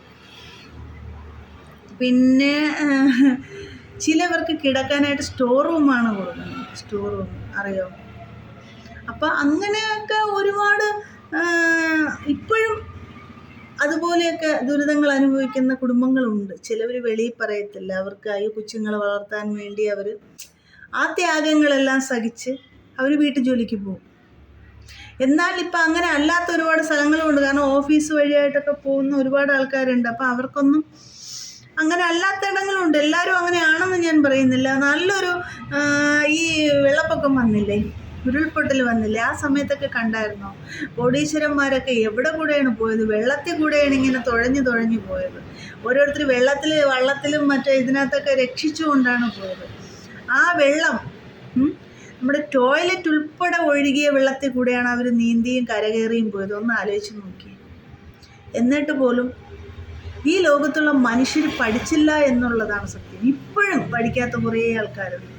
പിന്നെ ചിലവർക്ക് കിടക്കാനായിട്ട് സ്റ്റോർ റൂമാണ് കൊടുക്കുന്നത്, സ്റ്റോർ റൂം അറിയോ. അപ്പം അങ്ങനെയൊക്കെ ഒരുപാട് ഇപ്പോഴും അതുപോലെയൊക്കെ ദുരിതങ്ങൾ അനുഭവിക്കുന്ന കുടുംബങ്ങളുണ്ട്. ചിലവർ വെളിയിൽ പറയത്തില്ല, അവർക്ക് ഈ കൊച്ചുങ്ങളെ വളർത്താൻ വേണ്ടി അവർ ആ ത്യാഗങ്ങളെല്ലാം സഹിച്ച് അവർ വീട്ടു ജോലിക്ക് പോകും. എന്നാൽ ഇപ്പം അങ്ങനെ അല്ലാത്ത ഒരുപാട് സ്ഥലങ്ങളുമുണ്ട്. കാരണം ഓഫീസ് വഴിയായിട്ടൊക്കെ പോകുന്ന ഒരുപാട് ആൾക്കാരുണ്ട്. അപ്പം അവർക്കൊന്നും അങ്ങനെ അല്ലാത്ത ഇടങ്ങളുണ്ട്. എല്ലാവരും അങ്ങനെയാണെന്ന് ഞാൻ പറയുന്നില്ല. നല്ലൊരു ഈ വെള്ളപ്പൊക്കം വന്നില്ലേ, ഉരുൾപൊട്ടൽ വന്നില്ലേ, ആ സമയത്തൊക്കെ കണ്ടായിരുന്നോ കോടീശ്വരന്മാരൊക്കെ എവിടെ കൂടെയാണ് പോയത്? വെള്ളത്തിൽ കൂടെയാണ് ഇങ്ങനെ തുഴഞ്ഞു പോയത്. ഓരോരുത്തർ വള്ളത്തിലും മറ്റേ ഇതിനകത്തൊക്കെ രക്ഷിച്ചുകൊണ്ടാണ് പോയത്. ആ വെള്ളം നമ്മുടെ ടോയ്ലറ്റ് ഉൾപ്പെടെ ഒഴുകിയ വെള്ളത്തിൽ കൂടെയാണ് അവർ നീന്തിയും കരകയറിയും പോയത്. ഒന്ന് ആലോചിച്ച് നോക്കി. എന്നിട്ട് പോലും ഈ ലോകത്തുള്ള മനുഷ്യർ പഠിച്ചില്ല എന്നുള്ളതാണ് സത്യം. ഇപ്പോഴും പഠിക്കാത്ത കുറേ ആൾക്കാരുണ്ട്.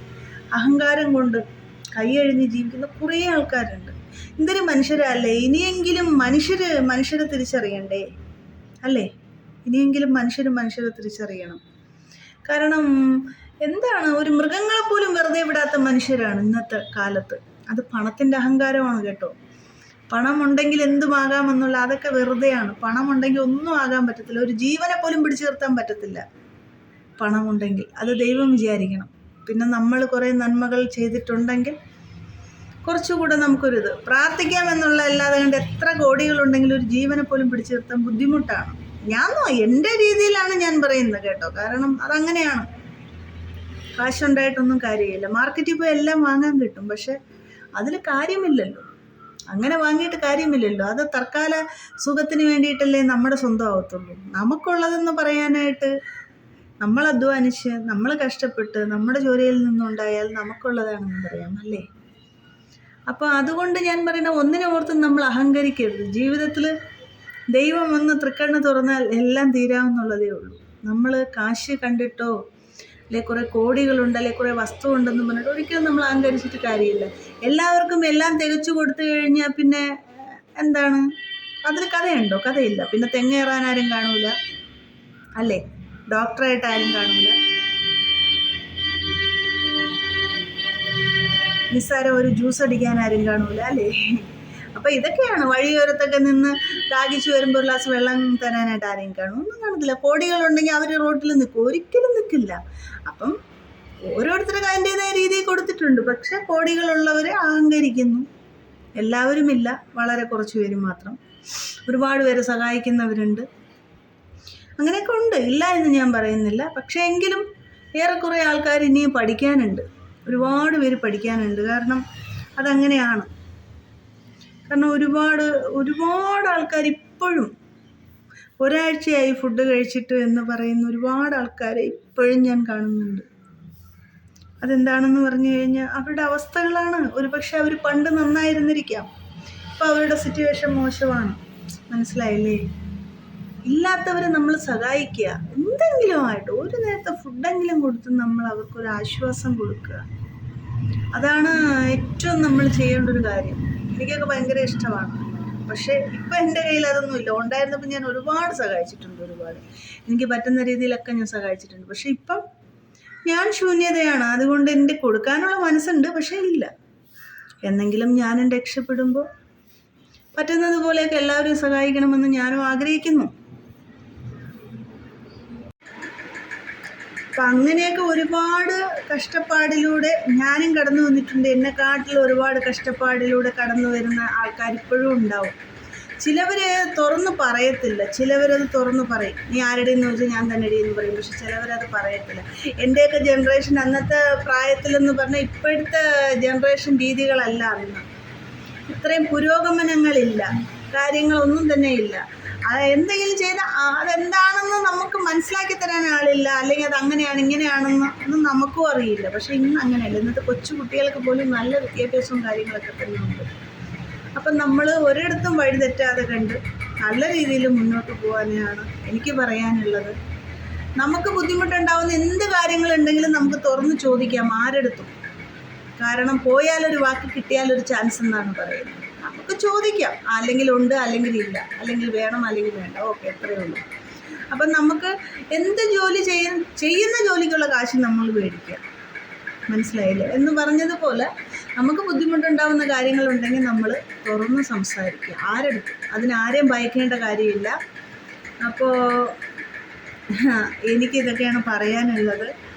അഹങ്കാരം കൊണ്ട് കൈയഴിഞ്ഞ് ജീവിക്കുന്ന കുറേ ആൾക്കാരുണ്ട്. എന്തൊരു മനുഷ്യരല്ലേ! ഇനിയെങ്കിലും മനുഷ്യരെ തിരിച്ചറിയണ്ടേ അല്ലേ? ഇനിയെങ്കിലും മനുഷ്യരെ തിരിച്ചറിയണം. കാരണം എന്താണ്, ഒരു മൃഗങ്ങളെ പോലും വെറുതെ വിടാത്ത മനുഷ്യരാണ് ഇന്നത്തെ കാലത്ത്. അത് പണത്തിൻ്റെ അഹങ്കാരമാണ് കേട്ടോ. പണമുണ്ടെങ്കിൽ എന്തുമാകാമെന്നുള്ള അതൊക്കെ വെറുതെയാണ്. പണമുണ്ടെങ്കിൽ ഒന്നും ആകാൻ പറ്റത്തില്ല. ഒരു ജീവനെ പോലും പിടിച്ചു നിർത്താൻ പറ്റത്തില്ല പണമുണ്ടെങ്കിൽ. അത് ദൈവം വിചാരിക്കണം. പിന്നെ നമ്മൾ കുറേ നന്മകൾ ചെയ്തിട്ടുണ്ടെങ്കിൽ കുറച്ചുകൂടെ നമുക്കൊരിത് പ്രാർത്ഥിക്കാമെന്നുള്ള അല്ലാതെ കണ്ട് എത്ര കോടികളുണ്ടെങ്കിലും ഒരു ജീവനെ പോലും പിടിച്ചു നിർത്താൻ ബുദ്ധിമുട്ടാണ്. എൻ്റെ രീതിയിലാണ് ഞാൻ പറയുന്നത് കേട്ടോ. കാരണം അതങ്ങനെയാണ്. കാശുണ്ടായിട്ടൊന്നും കാര്യമില്ല. മാർക്കറ്റിൽ പോയി എല്ലാം വാങ്ങാൻ കിട്ടും, പക്ഷെ അതിൽ കാര്യമില്ലല്ലോ. അങ്ങനെ വാങ്ങിയിട്ട് കാര്യമില്ലല്ലോ. അത് തൽക്കാല സുഖത്തിന് വേണ്ടിയിട്ടല്ലേ നമ്മുടെ സ്വന്തമാവത്തുള്ളൂ. നമുക്കുള്ളതെന്ന് പറയാനായിട്ട് നമ്മൾ അധ്വാനിച്ച് നമ്മൾ കഷ്ടപ്പെട്ട് നമ്മുടെ ജോലിയിൽ നിന്നുണ്ടായാൽ നമുക്കുള്ളതാണെന്ന് പറയാം അല്ലേ? അപ്പോൾ അതുകൊണ്ട് ഞാൻ പറയുന്ന ഒന്നിനെ ഓർത്തും നമ്മൾ അഹങ്കരിക്കരുത്. ജീവിതത്തിൽ ദൈവം ഒന്ന് തൃക്കണ്ണ് തുറന്നാൽ എല്ലാം തീരാമെന്നുള്ളതേ ഉള്ളൂ. നമ്മൾ കാശ് കണ്ടിട്ടോ അല്ലെ കുറേ കോടികളുണ്ട് അല്ലെ കുറേ വസ്തു ഉണ്ടെന്ന് പറഞ്ഞിട്ട് ഒരിക്കലും നമ്മൾ അഹങ്കരിച്ചിട്ട് കാര്യമില്ല. എല്ലാവർക്കും എല്ലാം തികച്ചു കൊടുത്തു കഴിഞ്ഞാൽ പിന്നെ എന്താണ്, അതിൽ കഥയുണ്ടോ? കഥയില്ല. പിന്നെ തെങ്ങേറാൻ ആരും കാണൂല അല്ലേ? ഡോക്ടറായിട്ട് ആരും കാണൂല. നിസ്സാരം ഒരു ജ്യൂസ് അടിക്കാൻ ആരും കാണൂല അല്ലേ? അപ്പം ഇതൊക്കെയാണ്. വഴിയോരത്തൊക്കെ നിന്ന് ദാഹിച്ചു വരുമ്പോൾ ഒരു ഗ്ലാസ് വെള്ളം തരാനായിട്ട് ആരെയും കാണും? ഒന്നും കാണത്തില്ല. കോടികളുണ്ടെങ്കിൽ അവർ റോട്ടിൽ നിൽക്കും? ഒരിക്കലും നിൽക്കില്ല. അപ്പം ഓരോരുത്തർക്ക് അതിൻ്റെതായ രീതിയിൽ കൊടുത്തിട്ടുണ്ട്. പക്ഷെ കോടികളുള്ളവർ അഹങ്കരിക്കുന്നു. എല്ലാവരുമില്ല, വളരെ കുറച്ച് പേര് മാത്രം. ഒരുപാട് പേര് സഹായിക്കുന്നവരുണ്ട്. അങ്ങനെയൊക്കെ ഉണ്ട്, ഇല്ല എന്ന് ഞാൻ പറയുന്നില്ല. പക്ഷേ എങ്കിലും ഏറെക്കുറെ ആൾക്കാർ ഇനിയും പഠിക്കാനുണ്ട്. ഒരുപാട് പേര് പഠിക്കാനുണ്ട്. കാരണം അതങ്ങനെയാണ്. കാരണം ഒരുപാട് ആൾക്കാർ ഇപ്പോഴും ഒരാഴ്ചയായി ഫുഡ് കഴിച്ചിട്ട് എന്ന് പറയുന്ന ഒരുപാട് ആൾക്കാരെ ഇപ്പോഴും ഞാൻ കാണുന്നുണ്ട്. അതെന്താണെന്ന് പറഞ്ഞു കഴിഞ്ഞാൽ അവരുടെ അവസ്ഥകളാണ്. ഒരുപക്ഷെ അവർ പണ്ട് നന്നായിരുന്നിരിക്കാം, ഇപ്പം അവരുടെ സിറ്റുവേഷൻ മോശമാണ്. മനസ്സിലായില്ലേ? ഇല്ലാത്തവരെ നമ്മൾ സഹായിക്കുക. എന്തെങ്കിലും ആയിട്ട് ഒരു നേരത്തെ ഫുഡെങ്കിലും കൊടുത്ത് നമ്മൾ അവർക്കൊരു ആശ്വാസം കൊടുക്കുക. അതാണ് ഏറ്റവും നമ്മൾ ചെയ്യേണ്ട ഒരു കാര്യം. എനിക്കൊക്കെ ഭയങ്കര ഇഷ്ടമാണ്. പക്ഷേ ഇപ്പം എൻ്റെ കയ്യിൽ അതൊന്നുമില്ല. ഉണ്ടായിരുന്നപ്പോൾ ഞാൻ ഒരുപാട് സഹായിച്ചിട്ടുണ്ട്. എനിക്ക് പറ്റുന്ന രീതിയിലൊക്കെ ഞാൻ സഹായിച്ചിട്ടുണ്ട്. പക്ഷേ ഇപ്പം ഞാൻ ശൂന്യതയാണ്. അതുകൊണ്ട് എൻ്റെ കൊടുക്കാനുള്ള മനസ്സുണ്ട്, പക്ഷേ ഇല്ല. എന്നെങ്കിലും ഞാനും രക്ഷപ്പെടുമ്പോൾ പറ്റുന്നത് പോലെയൊക്കെ എല്ലാവരെയും സഹായിക്കണമെന്ന് ഞാനും ആഗ്രഹിക്കുന്നു. അപ്പം അങ്ങനെയൊക്കെ ഒരുപാട് കഷ്ടപ്പാടിലൂടെ ഞാനും കടന്നു വന്നിട്ടുണ്ട്. എന്നെക്കാട്ടിൽ ഒരുപാട് കഷ്ടപ്പാടിലൂടെ കടന്നു വരുന്ന ആൾക്കാർ ഇപ്പോഴും ഉണ്ടാവും. ചിലവർ തുറന്ന് പറയത്തില്ല, ചിലവരത് തുറന്ന് പറയും. നീ ആരുടെയെന്ന് ചോദിച്ചാൽ ഞാൻ തന്നെ എന്ന് പറയും. പക്ഷെ ചിലവരത് പറയത്തില്ല. എൻ്റെയൊക്കെ ജനറേഷൻ, അന്നത്തെ പ്രായത്തിലെന്ന് പറഞ്ഞാൽ ഇപ്പോഴത്തെ ജനറേഷൻ രീതികളല്ല. അന്ന് ഇത്രയും പുരോഗമനങ്ങളില്ല, കാര്യങ്ങളൊന്നും തന്നെ ഇല്ല. എന്തെങ്കിലും ചെയ്താൽ അതെന്താണെന്ന് നമുക്ക് മനസ്സിലാക്കി തരാൻ ആളില്ല, അല്ലെങ്കിൽ അത് അങ്ങനെയാണ് ഇങ്ങനെയാണെന്ന് ഒന്നും നമുക്കും അറിയില്ല. പക്ഷേ ഇന്ന് അങ്ങനെയല്ല. ഇന്നത്തെ കൊച്ചു കുട്ടികൾക്ക് പോലും നല്ല വിദ്യാഭ്യാസവും കാര്യങ്ങളൊക്കെ തന്നെ ഉണ്ട്. അപ്പം നമ്മൾ ഒരിടത്തും വഴിതെറ്റാതെ കണ്ട് നല്ല രീതിയിൽ മുന്നോട്ട് പോകാനാണ് എനിക്ക് പറയാനുള്ളത്. നമുക്ക് ബുദ്ധിമുട്ടുണ്ടാവുന്ന എന്ത് കാര്യങ്ങളുണ്ടെങ്കിലും നമുക്ക് തുറന്ന് ചോദിക്കാം ആരെടുത്തും. കാരണം പോയാലൊരു വാക്ക് കിട്ടിയാലൊരു ചാൻസ് എന്നാണ് പറയുന്നത്. നമുക്ക് ചോദിക്കാം. അല്ലെങ്കിൽ ഉണ്ട്, അല്ലെങ്കിൽ ഇല്ല, അല്ലെങ്കിൽ വേണം, അല്ലെങ്കിൽ വേണ്ട. ഓക്കെ, എത്രയേ ഉള്ളൂ. അപ്പം നമുക്ക് എന്ത് ജോലി ചെയ്യുന്ന ജോലിക്കുള്ള കാശ് നമ്മൾ മേടിക്കുക. മനസ്സിലായില്ലേ? എന്ന് പറഞ്ഞതുപോലെ നമുക്ക് ബുദ്ധിമുട്ടുണ്ടാകുന്ന കാര്യങ്ങളുണ്ടെങ്കിൽ നമ്മൾ തുറന്ന് സംസാരിക്കുക ആരെടുത്ത്. അതിനാരെയും ഭയക്കേണ്ട കാര്യമില്ല. അപ്പോൾ എനിക്കിതൊക്കെയാണ് പറയാനുള്ളത്.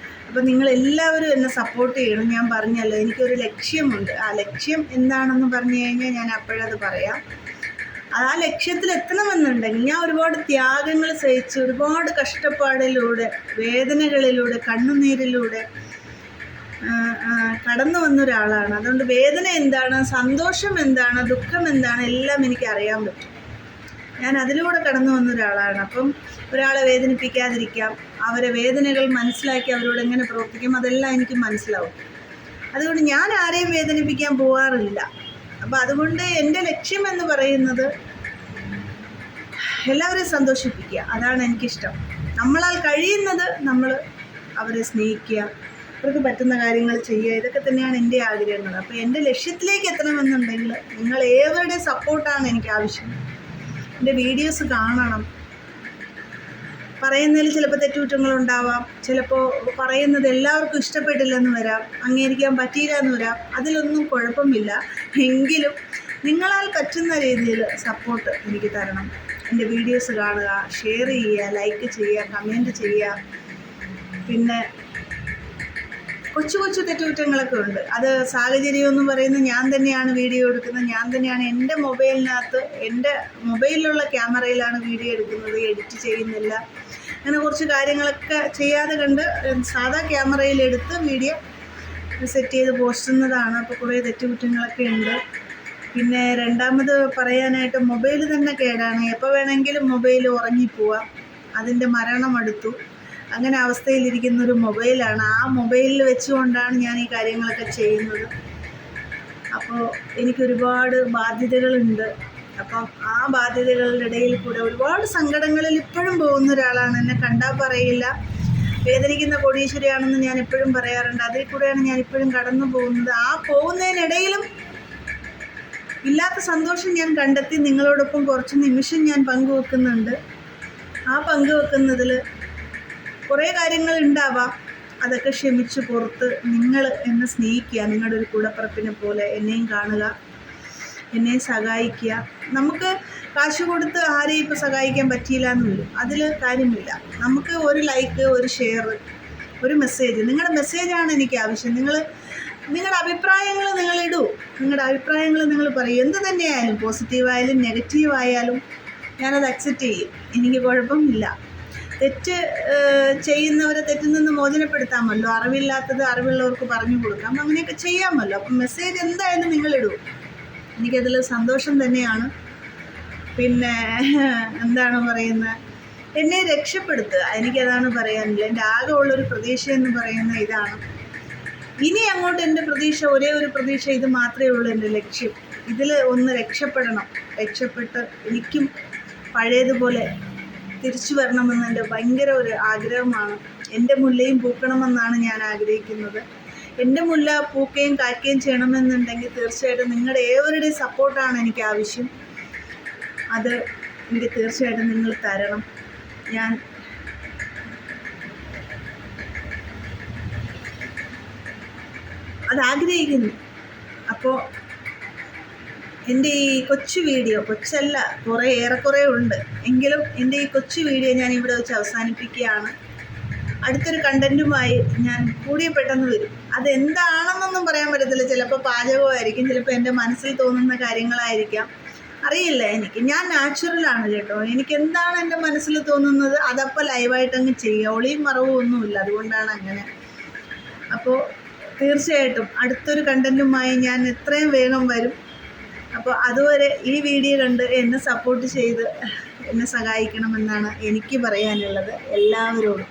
അപ്പോൾ നിങ്ങളെല്ലാവരും എന്നെ സപ്പോർട്ട് ചെയ്യണം. ഞാൻ പറഞ്ഞല്ലോ, എനിക്കൊരു ലക്ഷ്യമുണ്ട്. ആ ലക്ഷ്യം എന്താണെന്ന് പറഞ്ഞു കഴിഞ്ഞാൽ ഞാൻ അപ്പോഴത് പറയാം. ആ ലക്ഷ്യത്തിൽ എത്തണമെന്നുണ്ടെങ്കിൽ ഞാൻ ഒരുപാട് ത്യാഗങ്ങൾ സഹിച്ച്, ഒരുപാട് കഷ്ടപ്പാടിലൂടെ, വേദനകളിലൂടെ, കണ്ണുനീരിലൂടെ കടന്നു വന്നൊരാളാണ്. അതുകൊണ്ട് വേദന എന്താണ്, സന്തോഷം എന്താണ്, ദുഃഖം എന്താണ്, എല്ലാം എനിക്ക് അറിയാൻ പറ്റും. ഞാൻ അതിലൂടെ കടന്നു വന്നൊരാളാണ്. അപ്പം ഒരാളെ വേദനിപ്പിക്കാതിരിക്കാം, അവരെ വേദനകൾ മനസ്സിലാക്കി അവരോട് എങ്ങനെ പ്രവർത്തിക്കാം, അതെല്ലാം എനിക്ക് മനസ്സിലാവും. അതുകൊണ്ട് ഞാൻ ആരെയും വേദനിപ്പിക്കാൻ പോകാറില്ല. അപ്പം അതുകൊണ്ട് എൻ്റെ ലക്ഷ്യം എന്ന് പറയുന്നത് എല്ലാവരെയും സന്തോഷിപ്പിക്കുക. അതാണ് എനിക്കിഷ്ടം. നമ്മളാൽ കഴിയുന്നത് നമ്മൾ അവരെ സ്നേഹിക്കുക, അവർക്ക് പറ്റുന്ന കാര്യങ്ങൾ ചെയ്യുക, ഇതൊക്കെ തന്നെയാണ് എൻ്റെ ആഗ്രഹങ്ങൾ. അപ്പോൾ എൻ്റെ ലക്ഷ്യത്തിലേക്ക് എത്തണമെന്നുണ്ടെങ്കിൽ നിങ്ങൾ ഏവരുടെ സപ്പോർട്ടാണ് എനിക്ക് ആവശ്യം. എൻ്റെ വീഡിയോസ് കാണണം. പറയുന്നതിൽ ചിലപ്പോൾ തെറ്റുകുറ്റങ്ങളുണ്ടാവാം, ചിലപ്പോൾ പറയുന്നത് എല്ലാവർക്കും ഇഷ്ടപ്പെട്ടില്ലെന്ന് വരാം, അംഗീകരിക്കാൻ പറ്റിയില്ല എന്ന് വരാം. അതിലൊന്നും കുഴപ്പമില്ല. എങ്കിലും നിങ്ങളാൽ പറ്റുന്ന രീതിയിൽ സപ്പോർട്ട് എനിക്ക് തരണം. എൻ്റെ വീഡിയോസ് കാണുക, ഷെയർ ചെയ്യുക, ലൈക്ക് ചെയ്യുക, കമൻറ്റ് ചെയ്യുക. പിന്നെ കൊച്ചു കൊച്ചു തെറ്റുകുറ്റങ്ങളൊക്കെ ഉണ്ട്. അത് സാഹചര്യം എന്ന് പറയുന്നത് ഞാൻ തന്നെയാണ് വീഡിയോ എടുക്കുന്നത്, ഞാൻ തന്നെയാണ് എൻ്റെ മൊബൈലിനകത്ത്, എൻ്റെ മൊബൈലിലുള്ള ക്യാമറയിലാണ് വീഡിയോ എടുക്കുന്നത്, എഡിറ്റ് ചെയ്യുന്നില്ല. അങ്ങനെ കുറച്ച് കാര്യങ്ങളൊക്കെ ചെയ്യാതെ കണ്ട് സാധാ ക്യാമറയിലെടുത്ത് വീഡിയോ സെറ്റ് ചെയ്ത് പോസ്റ്റ് ചെയ്യുന്നതാണ്. അപ്പോൾ കുറേ തെറ്റുകുറ്റങ്ങളൊക്കെ ഉണ്ട്. പിന്നെ രണ്ടാമത് പറയാനായിട്ട്, മൊബൈൽ തന്നെ കേടാണ്. എപ്പോൾ വേണമെങ്കിലും മൊബൈൽ ഉറങ്ങിപ്പോവാം. അതിൻ്റെ മരണം അടുത്തു. അങ്ങനെ അവസ്ഥയിലിരിക്കുന്നൊരു മൊബൈലാണ്. ആ മൊബൈലിൽ വെച്ചുകൊണ്ടാണ് ഞാൻ ഈ കാര്യങ്ങളൊക്കെ ചെയ്യുന്നത്. അപ്പോൾ എനിക്കൊരുപാട് ബാധ്യതകളുണ്ട്. അപ്പം ആ ബാധ്യതകളുടെ ഇടയിൽ കൂടെ ഒരുപാട് സങ്കടങ്ങളിൽ ഇപ്പോഴും പോകുന്ന ഒരാളാണ്. എന്നെ കണ്ടാൽ പറയില്ല, വേദനിക്കുന്ന കോടീശ്വരിയാണെന്ന് ഞാൻ എപ്പോഴും പറയാറുണ്ട്. അതിൽ കൂടെയാണ് ഞാൻ ഇപ്പോഴും കടന്നു പോകുന്നത്. ആ പോകുന്നതിനിടയിലും ഇല്ലാത്ത സന്തോഷം ഞാൻ കണ്ടെത്തി നിങ്ങളോടൊപ്പം കുറച്ച് നിമിഷം ഞാൻ പങ്കുവെക്കുന്നുണ്ട്. ആ പങ്കുവെക്കുന്നതിൽ കുറേ കാര്യങ്ങൾ ഉണ്ടാവാം. അതൊക്കെ ക്ഷമിച്ച് പുറത്ത് നിങ്ങൾ എന്നെ സ്നേഹിക്കുക. നിങ്ങളുടെ ഒരു കൂടപ്പിറപ്പിനെ പോലെ എന്നെയും കാണുക, എന്നെ സഹായിക്കുക. നമുക്ക് കാശ് കൊടുത്ത് ആരെയും ഇപ്പോൾ സഹായിക്കാൻ പറ്റിയില്ല എന്ന് വരും, അതിൽ കാര്യമില്ല. നമുക്ക് ഒരു ലൈക്ക്, ഒരു ഷെയർ, ഒരു മെസ്സേജ്, നിങ്ങളുടെ മെസ്സേജാണ് എനിക്ക് ആവശ്യം. നിങ്ങളുടെ അഭിപ്രായങ്ങൾ നിങ്ങളിടൂ. നിങ്ങളുടെ അഭിപ്രായങ്ങൾ നിങ്ങൾ പറയും. എന്ത് തന്നെയായാലും, പോസിറ്റീവായാലും നെഗറ്റീവായാലും ഞാനത് അക്സെപ്റ്റ് ചെയ്യും. എനിക്ക് കുഴപ്പമില്ല. തെറ്റ് ചെയ്യുന്നവരെ തെറ്റിൽ നിന്ന് മോചനപ്പെടുത്താമല്ലോ. അറിവില്ലാത്തത് അറിവുള്ളവർക്ക് പറഞ്ഞു കൊടുക്കാം. അങ്ങനെയൊക്കെ ചെയ്യാമല്ലോ. അപ്പം മെസ്സേജ് എന്തായാലും നിങ്ങളിടൂ. എനിക്കതിൽ സന്തോഷം തന്നെയാണ്. പിന്നെ എന്താണ് പറയുന്നത്, എന്നെ രക്ഷപ്പെടുത്തുക, എനിക്കതാണ് പറയാനുള്ളത്. എൻ്റെ ആകെ ഉള്ളൊരു പ്രതീക്ഷ എന്ന് പറയുന്നത് ഇതാണ്. ഇനി അങ്ങോട്ട് എൻ്റെ പ്രതീക്ഷ, ഒരേ ഒരു പ്രതീക്ഷ ഇത് മാത്രമേ ഉള്ളൂ. എൻ്റെ ലക്ഷ്യം ഇതിൽ ഒന്ന് രക്ഷപ്പെടണം. രക്ഷപ്പെട്ട് എനിക്കും പഴയതുപോലെ തിരിച്ചു വരണമെന്ന് എൻ്റെ ഭയങ്കര ഒരു ആഗ്രഹമാണ്. എൻ്റെ മുല്ലയും പൂക്കണമെന്നാണ് ഞാൻ ആഗ്രഹിക്കുന്നത്. എൻ്റെ മുല്ല പൂക്കുകയും കായ്ക്കുകയും ചെയ്യണമെന്നുണ്ടെങ്കിൽ തീർച്ചയായിട്ടും നിങ്ങളുടെ ഏവരുടെയും സപ്പോർട്ടാണ് എനിക്ക് ആവശ്യം. അത് എനിക്ക് തീർച്ചയായിട്ടും നിങ്ങൾ തരണം. ഞാൻ അതാഗ്രഹിക്കുന്നു. അപ്പോൾ എൻ്റെ ഈ കൊച്ചു വീഡിയോ, കൊച്ചല്ല, ഏറെക്കുറെ ഉണ്ട് എങ്കിലും എൻ്റെ ഈ കൊച്ചു വീഡിയോ ഞാൻ ഇവിടെ വെച്ച് അവസാനിപ്പിക്കുകയാണ്. അടുത്തൊരു കണ്ടൻറ്റുമായി ഞാൻ കൂടിയ പെട്ടെന്ന് വരും. അതെന്താണെന്നൊന്നും പറയാൻ പറ്റത്തില്ല. ചിലപ്പോൾ പാചകമായിരിക്കും, ചിലപ്പോൾ എൻ്റെ മനസ്സിൽ തോന്നുന്ന കാര്യങ്ങളായിരിക്കാം, അറിയില്ല എനിക്ക്. ഞാൻ നാച്ചുറലാണ് കേട്ടോ. എനിക്കെന്താണ് എൻ്റെ മനസ്സിൽ തോന്നുന്നത് അതപ്പോൾ ലൈവായിട്ടങ്ങ് ചെയ്യുക. ഒളിയും മറവും ഒന്നുമില്ല, അതുകൊണ്ടാണ് അങ്ങനെ. അപ്പോൾ തീർച്ചയായിട്ടും അടുത്തൊരു കണ്ടൻറ്റുമായി ഞാൻ എത്രയും വേഗം വരും. അപ്പോൾ അതുവരെ ഈ വീഡിയോ കണ്ട് എന്നെ സപ്പോർട്ട് ചെയ്ത് എന്നെ സഹായിക്കണമെന്നാണ് എനിക്ക് പറയാനുള്ളത് എല്ലാവരോടും.